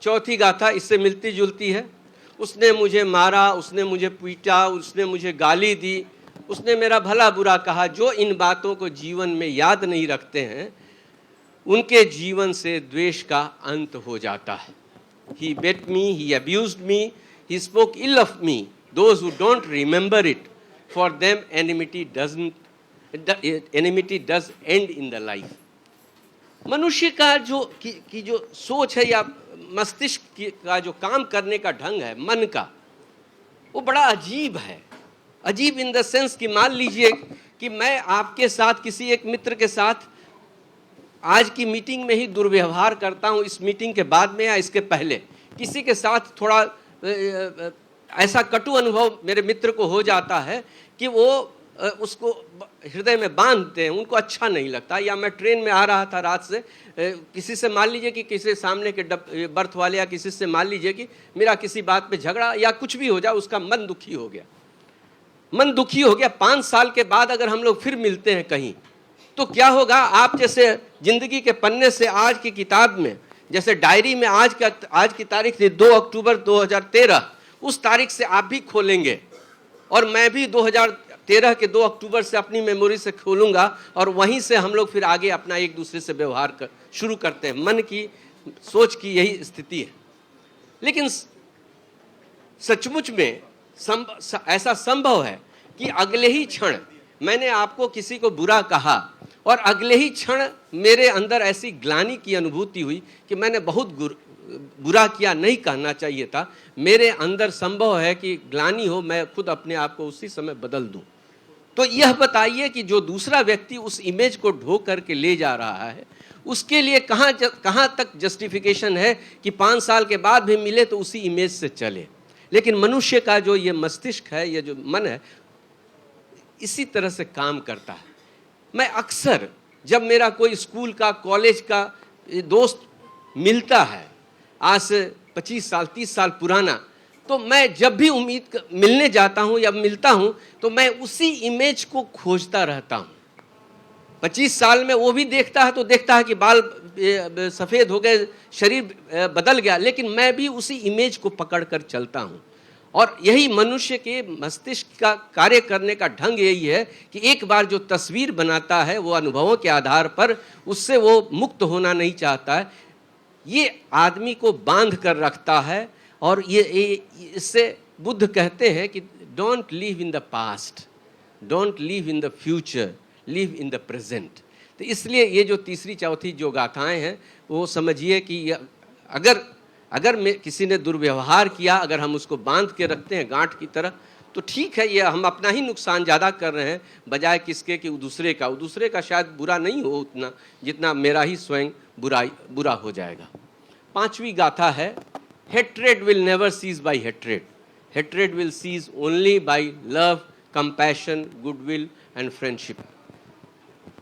चौथी गाथा इससे मिलती जुलती है. उसने मुझे मारा, उसने मुझे पीटा, उसने मुझे गाली दी, उसने मेरा भला बुरा कहा. जो इन बातों को जीवन में याद नहीं रखते हैं, उनके जीवन से द्वेष का अंत हो जाता है. He beat me, he abused me, he spoke ill of me. Those who don't remember it, for them enmity does end in the life. मनुष्य का जो सोच है या मस्तिष्क का जो काम करने का ढंग है, मन का, वो बड़ा अजीब है. अजीब इन द सेंस कि मान लीजिए कि मैं आपके साथ किसी एक मित्र के साथ आज की मीटिंग में ही दुर्व्यवहार करता हूं, इस मीटिंग के बाद में या इसके पहले किसी के साथ थोड़ा ऐसा कटु अनुभव मेरे मित्र को हो जाता है कि वो उसको हृदय में बांधते हैं, उनको अच्छा नहीं लगता. या मैं ट्रेन में आ रहा था रात से, किसी से मान लीजिए कि किसी सामने के बर्थ वाले या किसी से मान लीजिए कि मेरा किसी बात पे झगड़ा या कुछ भी हो जाए, उसका मन दुखी हो गया. 5 साल के बाद अगर हम लोग फिर मिलते हैं कहीं, तो क्या होगा? आप जैसे जिंदगी के पन्ने से आज की किताब में, जैसे डायरी में आज की तारीख थी 2 अक्टूबर 2013, उस तारीख से आप भी खोलेंगे और मैं भी 2013 के 2 अक्टूबर से अपनी मेमोरी से खोलूंगा, और वहीं से हम लोग फिर आगे अपना एक दूसरे से व्यवहार शुरू करते हैं. मन की सोच की यही स्थिति है. लेकिन सचमुच में ऐसा संभव है कि अगले ही क्षण मैंने आपको किसी को बुरा कहा और अगले ही क्षण मेरे अंदर ऐसी ग्लानि की अनुभूति हुई कि मैंने बहुत बुरा किया, नहीं कहना चाहिए था. मेरे अंदर संभव है कि ग्लानि हो, मैं खुद अपने आप को उसी समय बदल दूं. तो यह बताइए कि जो दूसरा व्यक्ति उस इमेज को ढो करके ले जा रहा है, उसके लिए कहाँ तक जस्टिफिकेशन है कि 5 साल के बाद भी मिले तो उसी इमेज से चले. लेकिन मनुष्य का जो ये मस्तिष्क है, ये जो मन है, इसी तरह से काम करता है. मैं अक्सर जब मेरा कोई स्कूल का, कॉलेज का दोस्त मिलता है, आज से 25 साल 30 साल पुराना, तो मैं जब भी मिलने जाता हूं या मिलता हूं, तो मैं उसी इमेज को खोजता रहता हूं. 25 साल में वो भी देखता है तो देखता है कि बाल सफ़ेद हो गए, शरीर बदल गया, लेकिन मैं भी उसी इमेज को पकड़ कर चलता हूँ। और यही मनुष्य के मस्तिष्क का कार्य करने का ढंग यही है कि एक बार जो तस्वीर बनाता है वो अनुभवों के आधार पर उससे वो मुक्त होना नहीं चाहता है। ये आदमी को बांध कर रखता है। और ये इससे बुद्ध कहते हैं कि don't live in the past, don't live in the future, live in the present. तो इसलिए ये जो तीसरी चौथी जो गाथाएं हैं वो समझिए कि अगर किसी ने दुर्व्यवहार किया, अगर हम उसको बांध के रखते हैं गांठ की तरह, तो ठीक है, ये हम अपना ही नुकसान ज़्यादा कर रहे हैं बजाय किसके कि दूसरे का। दूसरे का शायद बुरा नहीं हो उतना जितना मेरा ही स्वयं बुरा हो जाएगा। पांचवी गाथा है, hatred will never cease by hatred, hatred will cease only by love, compassion, goodwill and friendship.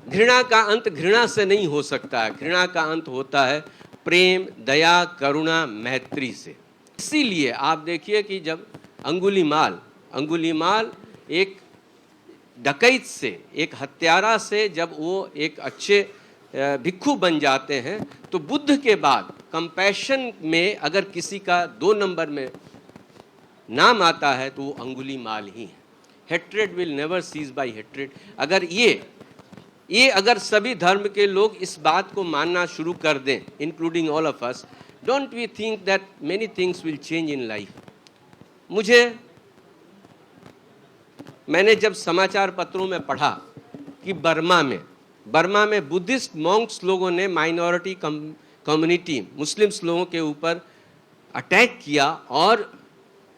घृणा का अंत घृणा से नहीं हो सकता है, घृणा का अंत होता है प्रेम, दया, करुणा, मैत्री से। इसीलिए आप देखिए कि जब अंगुलीमाल एक डकैत से, एक हत्यारा से जब वो एक अच्छे भिक्षु बन जाते हैं, तो बुद्ध के बाद कंपैशन में अगर किसी का 2 नंबर में नाम आता है तो वो अंगुलीमाल ही है। Hatred will never cease by hatred. अगर ये अगर सभी धर्म के लोग इस बात को मानना शुरू कर दें, including all of us, don't we think that many things will change in life. मैंने जब समाचार पत्रों में पढ़ा कि बर्मा में बुद्धिस्ट मॉन्क्स लोगों ने माइनॉरिटी कम्युनिटी मुस्लिम्स लोगों के ऊपर अटैक किया और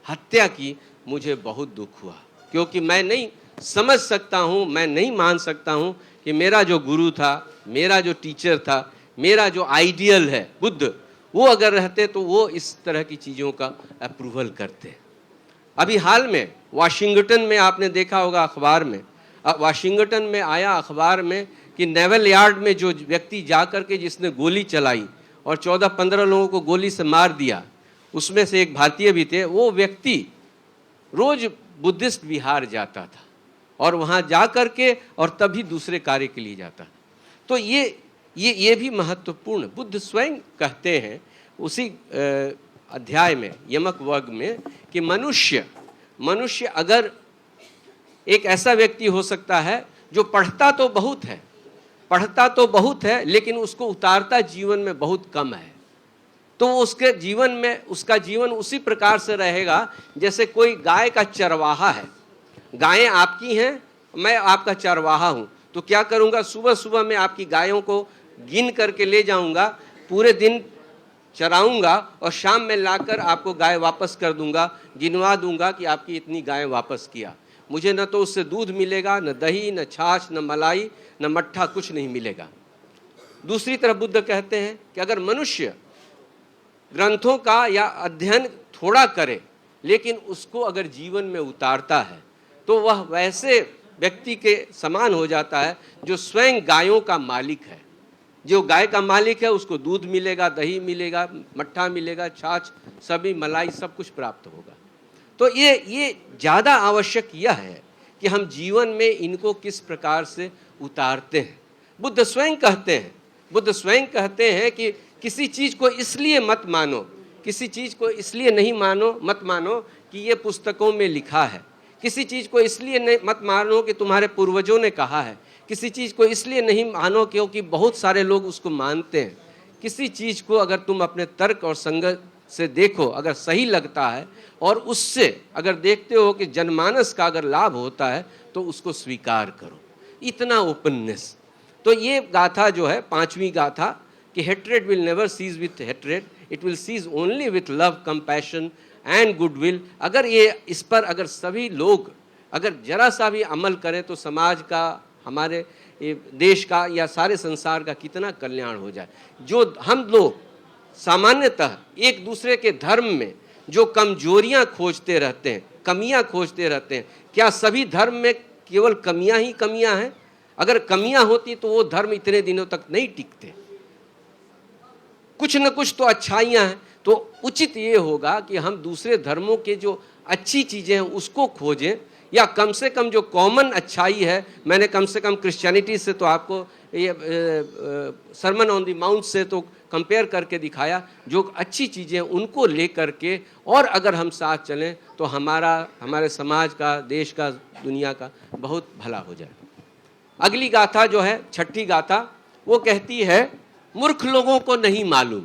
हत्या की, मुझे बहुत दुख हुआ, क्योंकि मैं नहीं समझ सकता हूँ, मैं नहीं मान सकता हूँ कि मेरा जो गुरु था, मेरा जो टीचर था, मेरा जो आइडियल है बुद्ध, वो अगर रहते तो वो इस तरह की चीज़ों का अप्रूवल करते। अभी हाल में वाशिंगटन में आपने देखा होगा अखबार में, वाशिंगटन में आया अखबार में कि नेवल यार्ड में जो व्यक्ति जाकर के जिसने गोली चलाई और 14-15 लोगों को गोली से मार दिया, उसमें से एक भारतीय भी थे। वो व्यक्ति रोज बुद्धिस्ट विहार जाता था और वहाँ जा कर के और तभी दूसरे कार्य के लिए जाता। तो ये भी महत्वपूर्ण, बुद्ध स्वयं कहते हैं उसी अध्याय में, यमक वर्ग में, कि मनुष्य अगर एक ऐसा व्यक्ति हो सकता है जो पढ़ता तो बहुत है लेकिन उसको उतारता जीवन में बहुत कम है, तो उसके जीवन में उसका जीवन उसी प्रकार से रहेगा जैसे कोई गाय का चरवाहा है। गायें आपकी हैं, मैं आपका चरवाहा हूँ, तो क्या करूँगा, सुबह सुबह मैं आपकी गायों को गिन करके ले जाऊँगा, पूरे दिन चराऊँगा और शाम में लाकर आपको गाय वापस कर दूँगा, गिनवा दूँगा कि आपकी इतनी गाय वापस किया। मुझे न तो उससे दूध मिलेगा, न दही, न छाछ, न मलाई, न मट्ठा, कुछ नहीं मिलेगा। दूसरी तरफ बुद्ध कहते हैं कि अगर मनुष्य ग्रंथों का या अध्ययन थोड़ा करे लेकिन उसको अगर जीवन में उतारता है तो वह वैसे व्यक्ति के समान हो जाता है जो स्वयं गायों का मालिक है। जो गाय का मालिक है उसको दूध मिलेगा, दही मिलेगा, मट्ठा मिलेगा, छाछ, सभी, मलाई, सब कुछ प्राप्त होगा। तो ये ज़्यादा आवश्यक यह है कि हम जीवन में इनको किस प्रकार से उतारते हैं। बुद्ध स्वयं कहते हैं कि किसी चीज़ को इसलिए मत मानो, किसी चीज़ को इसलिए नहीं मत मानो कि ये पुस्तकों में लिखा है, किसी चीज़ को इसलिए मत मानो कि तुम्हारे पूर्वजों ने कहा है, किसी चीज़ को इसलिए नहीं मानो क्योंकि बहुत सारे लोग उसको मानते हैं। किसी चीज़ को अगर तुम अपने तर्क और संगत से देखो, अगर सही लगता है और उससे अगर देखते हो कि जनमानस का अगर लाभ होता है तो उसको स्वीकार करो। इतना ओपननेस। तो ये गाथा जो है, पांचवी गाथा, कि hatred will never cease with hatred, it will cease only with love, compassion and goodwill. अगर ये इस पर अगर सभी लोग अगर जरा सा भी अमल करें तो समाज का, हमारे देश का या सारे संसार का कितना कल्याण हो जाए। जो हम लोग सामान्यतः एक दूसरे के धर्म में जो कमजोरियां खोजते रहते हैं, कमियां खोजते रहते हैं, क्या सभी धर्म में केवल कमियां ही कमियां हैं? अगर कमियां होती तो वो धर्म इतने दिनों तक नहीं टिकते। कुछ न कुछ तो अच्छाइयां हैं। तो उचित ये होगा कि हम दूसरे धर्मों के जो अच्छी चीज़ें हैं उसको खोजें, या कम से कम जो कॉमन अच्छाई है। मैंने कम से कम क्रिश्चियनिटी से तो आपको ये सरमन ऑन द माउंट से तो कंपेयर करके दिखाया। जो अच्छी चीज़ें उनको ले करके और अगर हम साथ चलें तो हमारे समाज का, देश का, दुनिया का बहुत भला हो जाए। अगली गाथा जो है, छठी गाथा, वो कहती है मूर्ख लोगों को नहीं मालूम,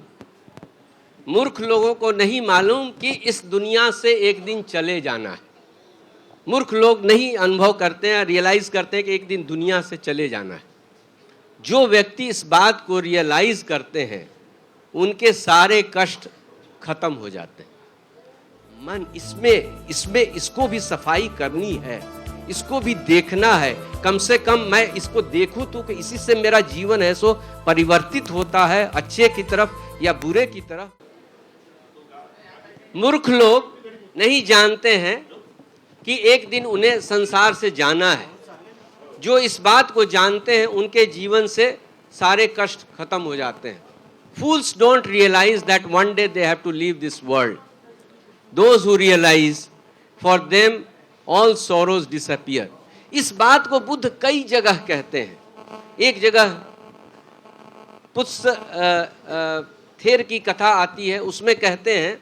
मूर्ख लोगों को नहीं मालूम कि इस दुनिया से एक दिन चले जाना है। मूर्ख लोग नहीं अनुभव करते हैं, रियलाइज करते हैं कि एक दिन दुनिया से चले जाना है। जो व्यक्ति इस बात को रियलाइज करते हैं उनके सारे कष्ट खत्म हो जाते हैं। मन इसमें इसको भी सफाई करनी है, इसको भी देखना है। कम से कम मैं इसको देखूं तो कि इसी से मेरा जीवन है सो परिवर्तित होता है, अच्छे की तरफ या बुरे की तरफ। मूर्ख लोग नहीं जानते हैं कि एक दिन उन्हें संसार से जाना है। जो इस बात को जानते हैं उनके जीवन से सारे कष्ट खत्म हो जाते हैं। Fools don't realize that one day they have to leave this world. Those who realize, for them all sorrows disappear. इस बात को बुद्ध कई जगह कहते हैं। एक जगह पुत्स थेर की कथा आती है, उसमें कहते हैं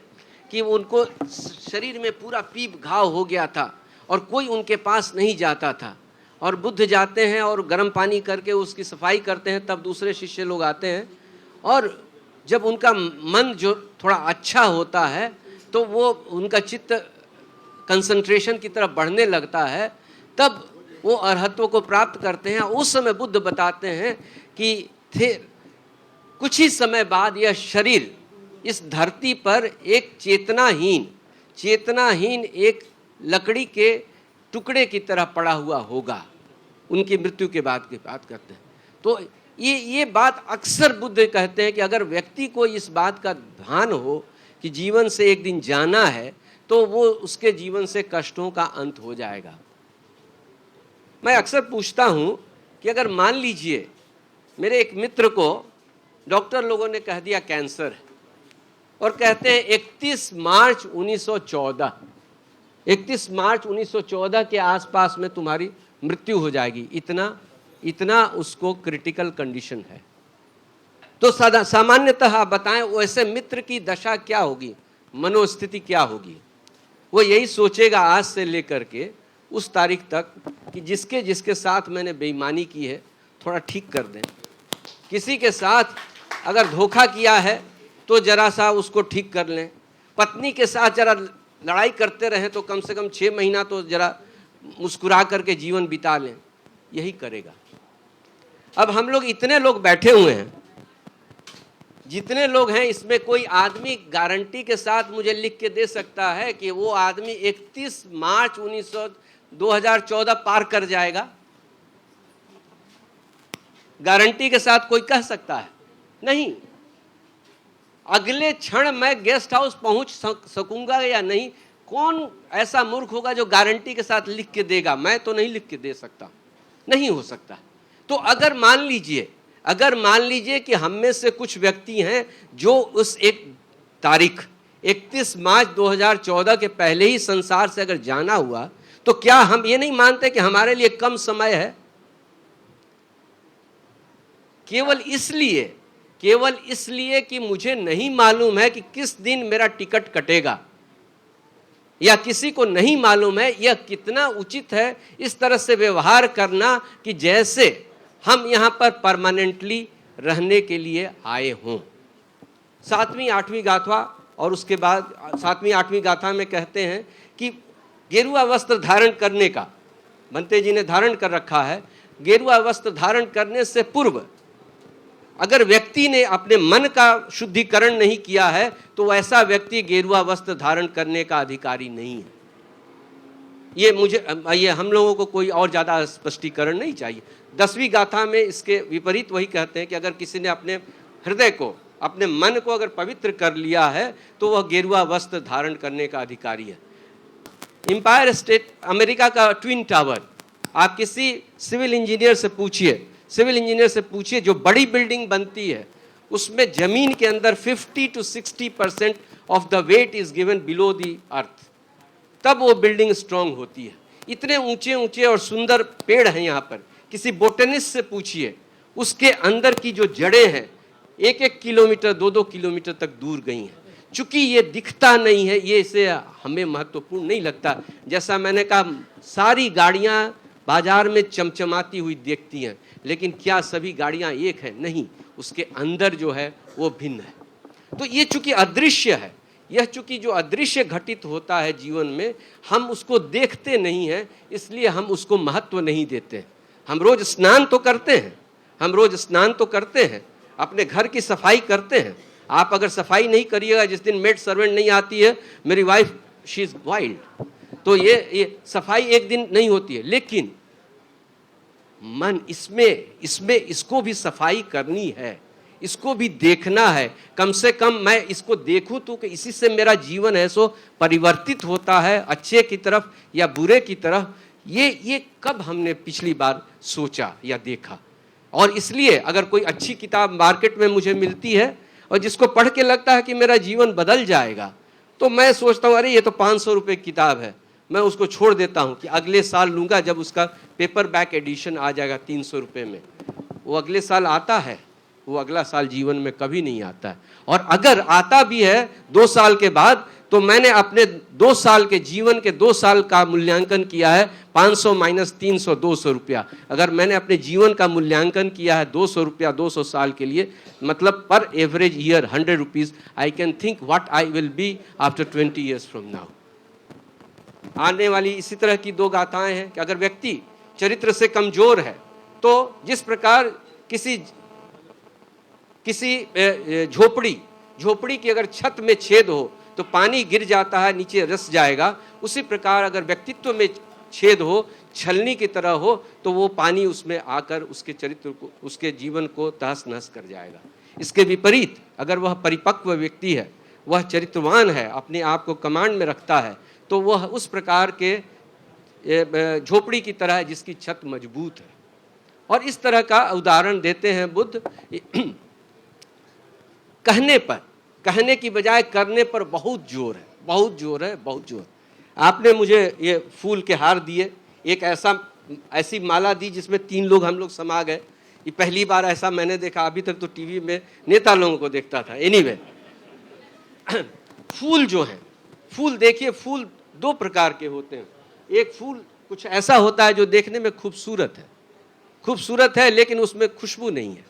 कि उनको शरीर में पूरा पीप घाव हो गया था और कोई उनके पास नहीं जाता था, और बुद्ध जाते हैं और गर्म पानी करके उसकी सफाई करते हैं। तब दूसरे शिष्य लोग आते हैं और जब उनका मन जो थोड़ा अच्छा होता है तो वो उनका चित्त कंसंट्रेशन की तरफ बढ़ने लगता है, तब वो अरहत्व को प्राप्त करते हैं। उस समय बुद्ध बताते हैं कि कुछ ही समय बाद यह शरीर इस धरती पर एक चेतनाहीन एक लकड़ी के टुकड़े की तरह पड़ा हुआ होगा। उनकी मृत्यु के बाद की बात करते हैं। तो ये बात अक्सर बुद्ध कहते हैं कि अगर व्यक्ति को इस बात का भान हो कि जीवन से एक दिन जाना है तो वो उसके जीवन से कष्टों का अंत हो जाएगा। मैं अक्सर पूछता हूँ कि अगर मान लीजिए मेरे एक मित्र को डॉक्टर लोगों ने कह दिया कैंसर है, और कहते हैं 31 मार्च 1914 के आसपास में तुम्हारी मृत्यु हो जाएगी। इतना उसको क्रिटिकल कंडीशन है। तो सामान्यतः आप बताएं वैसे मित्र की दशा क्या होगी, मनोस्थिति क्या होगी? वो यही सोचेगा आज से लेकर के उस तारीख तक कि जिसके साथ मैंने बेईमानी की है थोड़ा ठीक कर दें। किसी के साथ अगर धोखा किया है तो जरा सा उसको ठीक कर लें। पत्नी के साथ जरा लड़ाई करते रहें तो कम से कम 6 महीना तो जरा मुस्कुरा करके जीवन बिता लें। यही करेगा। अब हम लोग इतने लोग बैठे हुए हैं, जितने लोग हैं इसमें कोई आदमी गारंटी के साथ मुझे लिख के दे सकता है कि वो आदमी 31 मार्च 2014 पार कर जाएगा? गारंटी के साथ कोई कह सकता है? नहीं। अगले क्षण मैं गेस्ट हाउस पहुंच सकूंगा या नहीं, कौन ऐसा मूर्ख होगा जो गारंटी के साथ लिख के देगा? मैं तो नहीं लिख के दे सकता, नहीं हो सकता। तो अगर मान लीजिए कि हम में से कुछ व्यक्ति हैं जो उस एक तारीख 31 मार्च 2014 के पहले ही संसार से अगर जाना हुआ, तो क्या हम ये नहीं मानते कि हमारे लिए कम समय है? केवल इसलिए कि मुझे नहीं मालूम है कि किस दिन मेरा टिकट कटेगा, या किसी को नहीं मालूम है, यह कितना उचित है इस तरह से व्यवहार करना कि जैसे हम यहाँ पर परमानेंटली रहने के लिए आए हों। 7वीं 8वीं गाथा और उसके बाद 7वीं 8वीं गाथा में कहते हैं कि गेरुआ वस्त्र धारण करने का, बंते जी ने धारण कर रखा है, गेरुआ वस्त्र धारण करने से पूर्व अगर व्यक्ति ने अपने मन का शुद्धिकरण नहीं किया है तो वैसा व्यक्ति गेरुआ वस्त्र धारण करने का अधिकारी नहीं है। ये हम लोगों को कोई और ज़्यादा स्पष्टीकरण नहीं चाहिए। 10वीं गाथा में इसके विपरीत वही कहते हैं कि अगर किसी ने अपने हृदय को, अपने मन को अगर पवित्र कर लिया है तो वह गेरुआ वस्त्र धारण करने का अधिकारी है। एम्पायर स्टेट अमेरिका का ट्विन टावर, आप किसी सिविल इंजीनियर से पूछिए जो बड़ी बिल्डिंग बनती है उसमें जमीन के अंदर 50 to 60% of the weight is given below the earth, तब वो बिल्डिंग स्ट्रांग होती है। इतने ऊंचे ऊंचे और सुंदर पेड़ हैं यहाँ पर। किसी बोटनिस्ट से पूछिए, उसके अंदर की जो जड़ें हैं 1-1 किलोमीटर 2-2 किलोमीटर तक दूर गई हैं। चूंकि ये दिखता नहीं है, ये इसे हमें महत्वपूर्ण नहीं लगता। जैसा मैंने कहा, सारी गाड़ियां बाजार में चमचमाती हुई दिखती हैं, लेकिन क्या सभी गाड़ियां एक है? नहीं, उसके अंदर जो है वो भिन्न है। तो ये चूंकि अदृश्य है, यह चूंकि जो अदृश्य घटित होता है जीवन में, हम उसको देखते नहीं हैं, इसलिए हम उसको महत्व नहीं देते। हम रोज स्नान तो करते हैं, हम रोज स्नान तो करते हैं, अपने घर की सफाई करते हैं। आप अगर सफाई नहीं करिएगा, जिस दिन मेड सर्वेंट नहीं आती है, मेरी वाइफ शी इज वाइल्ड, तो ये सफाई एक दिन नहीं होती है। लेकिन मन इसमें इसको भी सफाई करनी है, इसको भी देखना है। कम से कम मैं इसको देखूं तो कि इसी से मेरा जीवन है सो परिवर्तित होता है, अच्छे की तरफ या बुरे की तरफ। ये कब हमने पिछली बार सोचा या देखा? और इसलिए अगर कोई अच्छी किताब मार्केट में मुझे मिलती है और जिसको पढ़ के लगता है कि मेरा जीवन बदल जाएगा, तो मैं सोचता हूँ अरे ये तो 500 रुपये की किताब है, मैं उसको छोड़ देता हूँ कि अगले साल लूँगा, जब उसका पेपर बैक एडिशन आ जाएगा 300 रुपये में। वो अगले साल आता है, वो अगला साल जीवन में कभी नहीं आता है। और अगर आता भी है 2 साल के बाद, तो मैंने अपने 2 साल के जीवन के 2 साल का मूल्यांकन किया है 500 माइनस 300 200 रुपया। अगर मैंने अपने जीवन का मूल्यांकन किया है 200 रुपया 200 साल के लिए, मतलब पर average year 100 rupees, I can think what I will be after 20 years from now. आने वाली इसी तरह की 2 गाथाएं हैं कि अगर व्यक्ति चरित्र से कमजोर है, तो जिस प्रकार किसी झोपड़ी की अगर छत में छेद हो तो पानी गिर जाता है, नीचे रस जाएगा, उसी प्रकार अगर व्यक्तित्व में छेद हो, छलनी की तरह हो, तो वो पानी उसमें आकर उसके चरित्र को, उसके जीवन को तहस नहस कर जाएगा। इसके विपरीत अगर वह परिपक्व व्यक्ति है, वह चरित्रवान है, अपने आप को कमांड में रखता है, तो वह उस प्रकार के झोपड़ी की तरह है जिसकी छत मजबूत है। और इस तरह का उदाहरण देते हैं बुद्ध। कहने की बजाय करने पर बहुत जोर है, बहुत जोर है, बहुत जोर। आपने मुझे ये फूल के हार दिए, एक ऐसी माला दी जिसमें 3 लोग हम लोग समा गए। ये पहली बार ऐसा मैंने देखा, अभी तक तो टीवी में नेता लोगों को देखता था। एनीवे, फूल जो हैं, फूल देखिए, फूल 2 प्रकार के होते हैं। एक फूल कुछ ऐसा होता है जो देखने में खूबसूरत है लेकिन उसमें खुशबू नहीं है,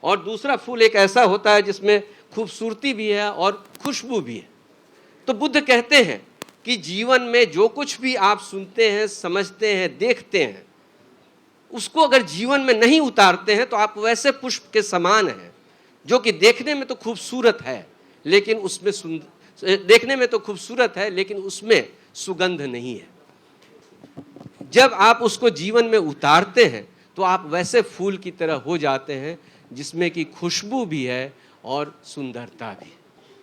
और दूसरा फूल एक ऐसा होता है जिसमें खूबसूरती भी है और खुशबू भी है। तो बुद्ध कहते हैं कि जीवन में जो कुछ भी आप सुनते हैं, समझते हैं, देखते हैं, उसको अगर जीवन में नहीं उतारते हैं तो आप वैसे पुष्प के समान हैं जो कि देखने में तो खूबसूरत है लेकिन उसमें सुगंध नहीं है। जब आप उसको जीवन में उतारते हैं तो आप वैसे फूल की तरह हो जाते हैं जिसमें कि खुशबू भी है और सुंदरता भी।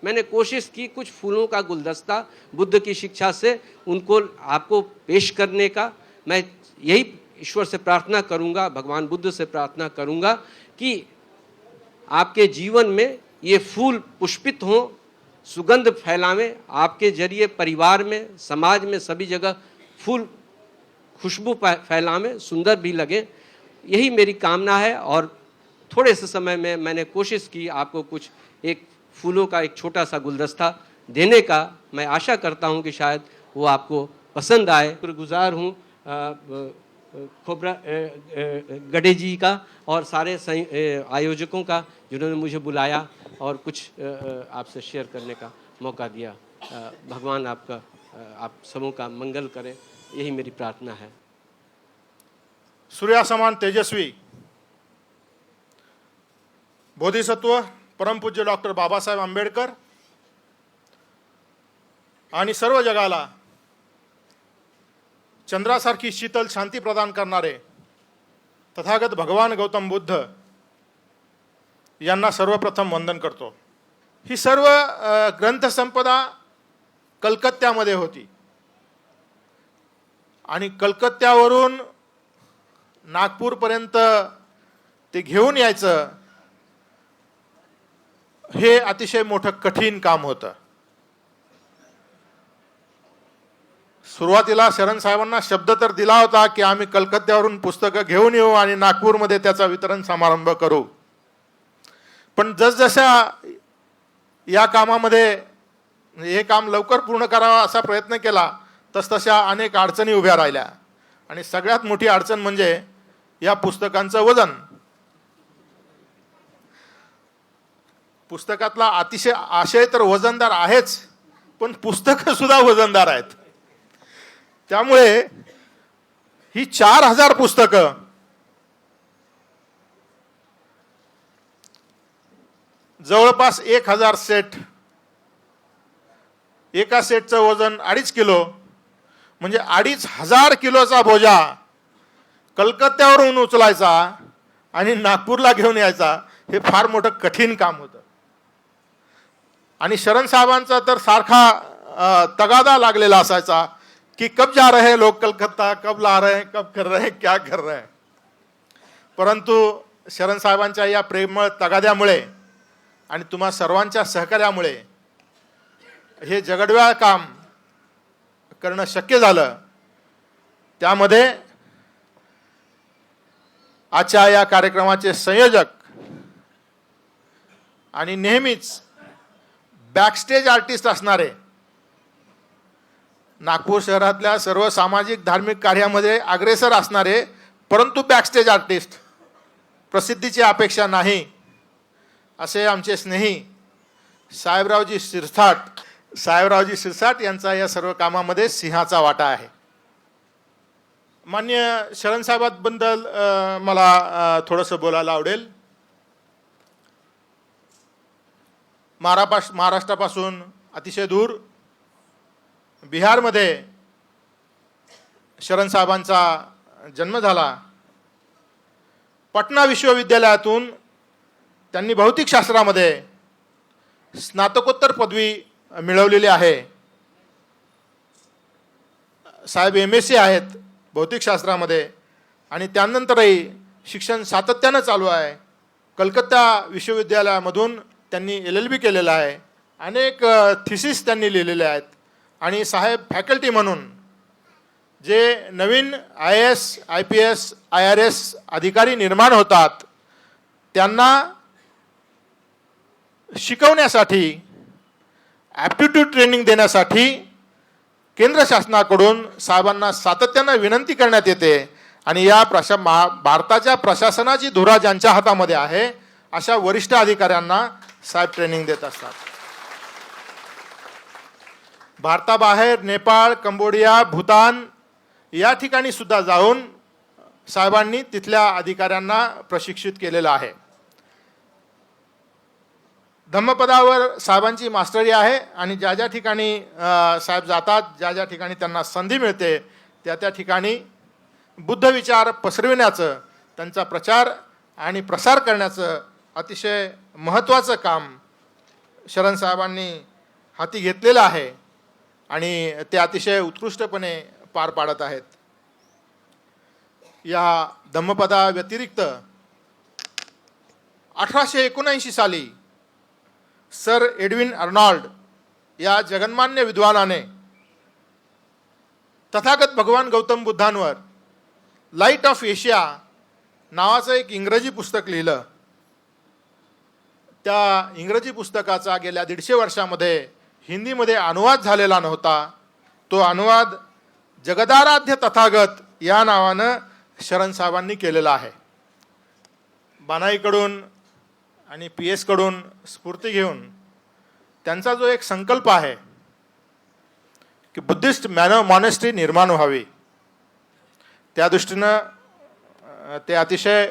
मैंने कोशिश की कुछ फूलों का गुलदस्ता बुद्ध की शिक्षा से उनको आपको पेश करने का। मैं यही ईश्वर से प्रार्थना करूंगा, भगवान बुद्ध से प्रार्थना करूंगा कि आपके जीवन में ये फूल पुष्पित हों, सुगंध फैलावें, आपके जरिए परिवार में, समाज में, सभी जगह फूल खुशबू फैलावें, सुंदर भी लगे। यही मेरी कामना है। और थोड़े से समय में मैंने कोशिश की आपको कुछ एक फूलों का एक छोटा सा गुलदस्ता देने का। मैं आशा करता हूं कि शायद वो आपको पसंद आए। शुक्रगुजार हूँ खोबरा गडे जी का और सारे आयोजकों का जिन्होंने मुझे बुलाया और कुछ आपसे शेयर करने का मौका दिया। भगवान आप सबों का मंगल करें, यही मेरी प्रार्थना है। सूर्या समान तेजस्वी बोधिसत्व परमपूज्य डॉक्टर बाबासाहेब आंबेडकर आणि सर्व जगाला चंद्रासारखी शीतल शांती प्रदान करणारे तथागत भगवान गौतम बुद्ध यांना सर्वप्रथम वंदन करतो। ही सर्व ग्रंथसंपदा कलकत्त्यामध्ये होती आणि कलकत्त्यावरून नागपूरपर्यंत ते घेऊन यायचं हे अतिशय मोठं कठीण काम होतं। सुरुवातीला शरण साहेबांना शब्द तर दिला होता की आम्ही कलकत्त्यावरून पुस्तकं घेऊन येऊ आणि नागपूरमध्ये त्याचा वितरण समारंभ करू. पण जसजशा या कामामध्ये हे काम लवकर पूर्ण करावं असा प्रयत्न केला तसतशा अनेक अडचणी उभ्या राहिल्या आणि सगळ्यात मोठी अडचण म्हणजे या पुस्तकांचं वजन. पुस्तकातला अतिशय आशय तर वजनदार आहेच, पण पुस्तकं सुद्धा वजनदार आहेत. त्यामुळे ही 4000 पुस्तकं जवळपास 1000 सेट, एका सेटचं वजन 2.5 किलो, म्हणजे 2500 किलोचा बोजा कलकत्त्यावरून उचलायचा आणि नागपूरला घेऊन यायचा, हे फार मोठं कठीण काम होतं. आणि शरण साहेबांचा तर सारखा तगादा लागलेला असायचा कि कब जा रहे लोग कलकत्ता, कब ला रहे, कब कर रहे, क्या कर रहे. परंतु शरण साहेबांच्या या प्रेमळ तगाद्यामुळे आणि तुम्हा सर्वांच्या सहकार्यामुळे हे जगडव्याळ काम करणं शक्य झालं. त्यामध्ये आजच्या या कार्यक्रमाचे संयोजक आणि नेहमीच बॅकस्टेज आर्टिस्ट असणारे, नागपूर शहरातल्या सर्व सामाजिक धार्मिक कार्यामध्ये अग्रेसर असणारे, परंतु बॅकस्टेज आर्टिस्ट, प्रसिद्धीची अपेक्षा नाही, असे आमचे स्नेही साहेबरावजी शिरसाट यांचा या सर्व कामामध्ये सिंहाचा वाटा आहे. मान्य शरण साहेबांबद्दल मला थोडंसं बोलायला आवडेल. महाराष्ट्रापासून अतिशय दूर बिहारमध्ये शरण साहेबांचा जन्म झाला. पटना विश्वविद्यालयातून त्यांनी भौतिकशास्त्रामध्ये स्नातकोत्तर पदवी मिळवलेली आहे. साहेब MSc आहेत भौतिकशास्त्रामध्ये आणि त्यानंतरही शिक्षण सातत्यानं चालू आहे. कलकत्ता विश्वविद्यालयामधून त्यांनी LLB केलेलं आहे. अनेक थिसिस त्यांनी लिहिलेले आहेत आणि साहेब फॅकल्टी म्हणून जे नवीन IAS, IPS, IRS अधिकारी निर्माण होतात त्यांना शिकवण्यासाठी, ॲप्टिट्यूड ट्रेनिंग देण्यासाठी केंद्र शासनाकडून साहेबांना सातत्यानं विनंती करण्यात येते आणि या भारताच्या प्रशासनाची धुरा ज्यांच्या हातामध्ये आहे अशा वरिष्ठ अधिकाऱ्यांना साहेब ट्रेनिंग देत असतात. भारताबाहेर नेपाळ, कंबोडिया, भूतान या ठिकाणी सुद्धा जाऊन साहेबांनी तिथल्या अधिकाऱ्यांना प्रशिक्षित केलेलं आहे. धम्मपदावर साहेबांची मास्टरी आहे आणि ज्या ज्या ठिकाणी साहेब जातात, ज्या ज्या ठिकाणी त्यांना संधी मिळते त्या त्या ठिकाणी बुद्ध विचार पसरविण्याचं, त्यांचा प्रचार आणि प्रसार करण्याचं अतिशय महत्त्वाचं काम शरण साहेबांनी हाती घेतलेलं आहे आणि ते अतिशय उत्कृष्टपणे पार पाडत आहेत. या धम्मपदा व्यतिरिक्त 1879 साली सर एडविन अर्नॉल्ड या जगन्मान्य विद्वानाने तथागत भगवान गौतम बुद्धांवर लाईट ऑफ एशिया नावाचं एक इंग्रजी पुस्तक लिहिलं. त्या इंग्रजी पुस्तकाचा गेल्या 150 वर्षामध्ये हिंदीमध्ये अनुवाद झालेला नव्हता. तो अनुवाद जगदाराध्य तथागत या नावानं शरण साहेबांनी केलेला आहे. बानाईकडून आणि PS कडून स्फूर्ती घेऊन त्यांचा जो एक संकल्प आहे की बुद्धिस्ट मॉनेस्ट्री निर्माण व्हावी, त्या दृष्टीनं ते अतिशय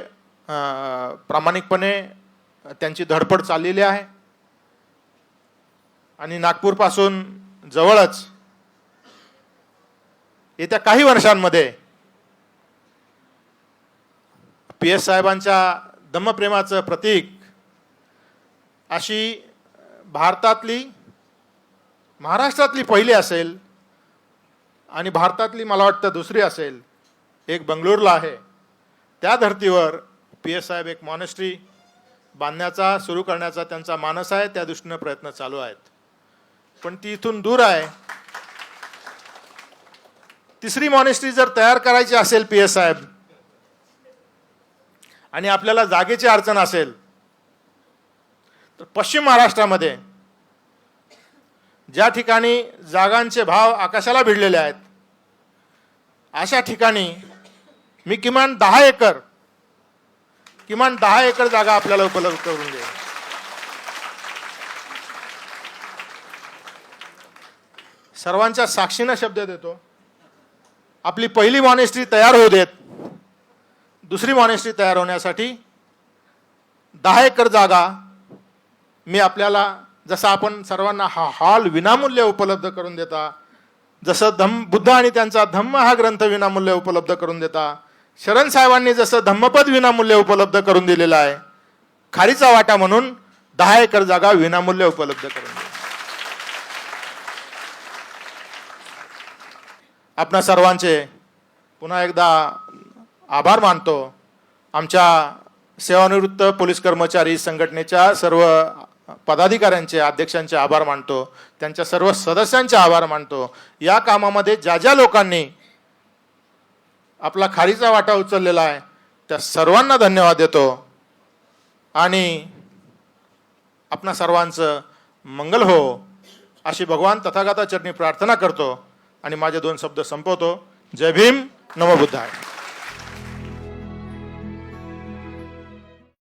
प्रामाणिकपणे त्यांची धडपड चाललेली आहे. आणि नागपूरपासून जवळच येत्या काही वर्षांमध्ये PS साहेबांच्या धम्मप्रेमाचं प्रतीक अशी भारतातली, महाराष्ट्रातली पहिली असेल आणि भारतातली मला वाटतं दुसरी असेल, एक बंगळुरूला आहे, त्या धर्तीवर PS साहेब एक मॉनेस्ट्री बांधण्याचा, सुरू करण्याचा त्यांचा मानस आहे. त्या दृष्टीनं प्रयत्न चालू आहेत, पण ती इथून दूर आहे. तिसरी मॉनेस्ट्री जर तयार करायची असेल PS साहेब, आणि आपल्याला जागेची अडचण असेल, तर पश्चिम महाराष्ट्रामध्ये ज्या ठिकाणी जागांचे भाव आकाशाला भिडलेले आहेत, अशा ठिकाणी मी किमान 10 एकर जागा आपल्याला उपलब्ध करून देईन. सर्वांच्या साक्षीनं शब्द देतो, आपली पहिली मॉनेस्ट्री तयार होऊ देत, दुसरी मॉनेस्ट्री तयार होण्यासाठी 10 एकर जागा मी आपल्याला, जसं आपण सर्वांना हा हॉल विनामूल्य उपलब्ध करून देता, जसं बुद्ध आणि त्यांचा धम्म हा ग्रंथ विनामूल्य उपलब्ध करून देता, शरण साहेबांनी जसं धम्मपद विनामूल्य उपलब्ध करून दिलेलं आहे, खारीचा वाटा म्हणून 10 एकर जागा विनामूल्य उपलब्ध करून द्या. आपणा सर्वांचे पुन्हा एकदा आभार मानतो. आमच्या सेवानिवृत्त पोलीस कर्मचारी संघटनेच्या सर्व पदाधिकाऱ्यांचे, अध्यक्षांचे आभार मानतो. त्यांच्या सर्व सदस्यांचे आभार मानतो. या कामामध्ये ज्या ज्या लोकांनी आपला खारीचा वाटा उचललेला आहे त्या सर्वांना धन्यवाद देतो आणि आपणा सर्वांचं मंगल हो अशी भगवान तथागता चरणी प्रार्थना करतो आणि माझे 2 शब्द संपवतो. जय भीम, नमो बुद्धाय.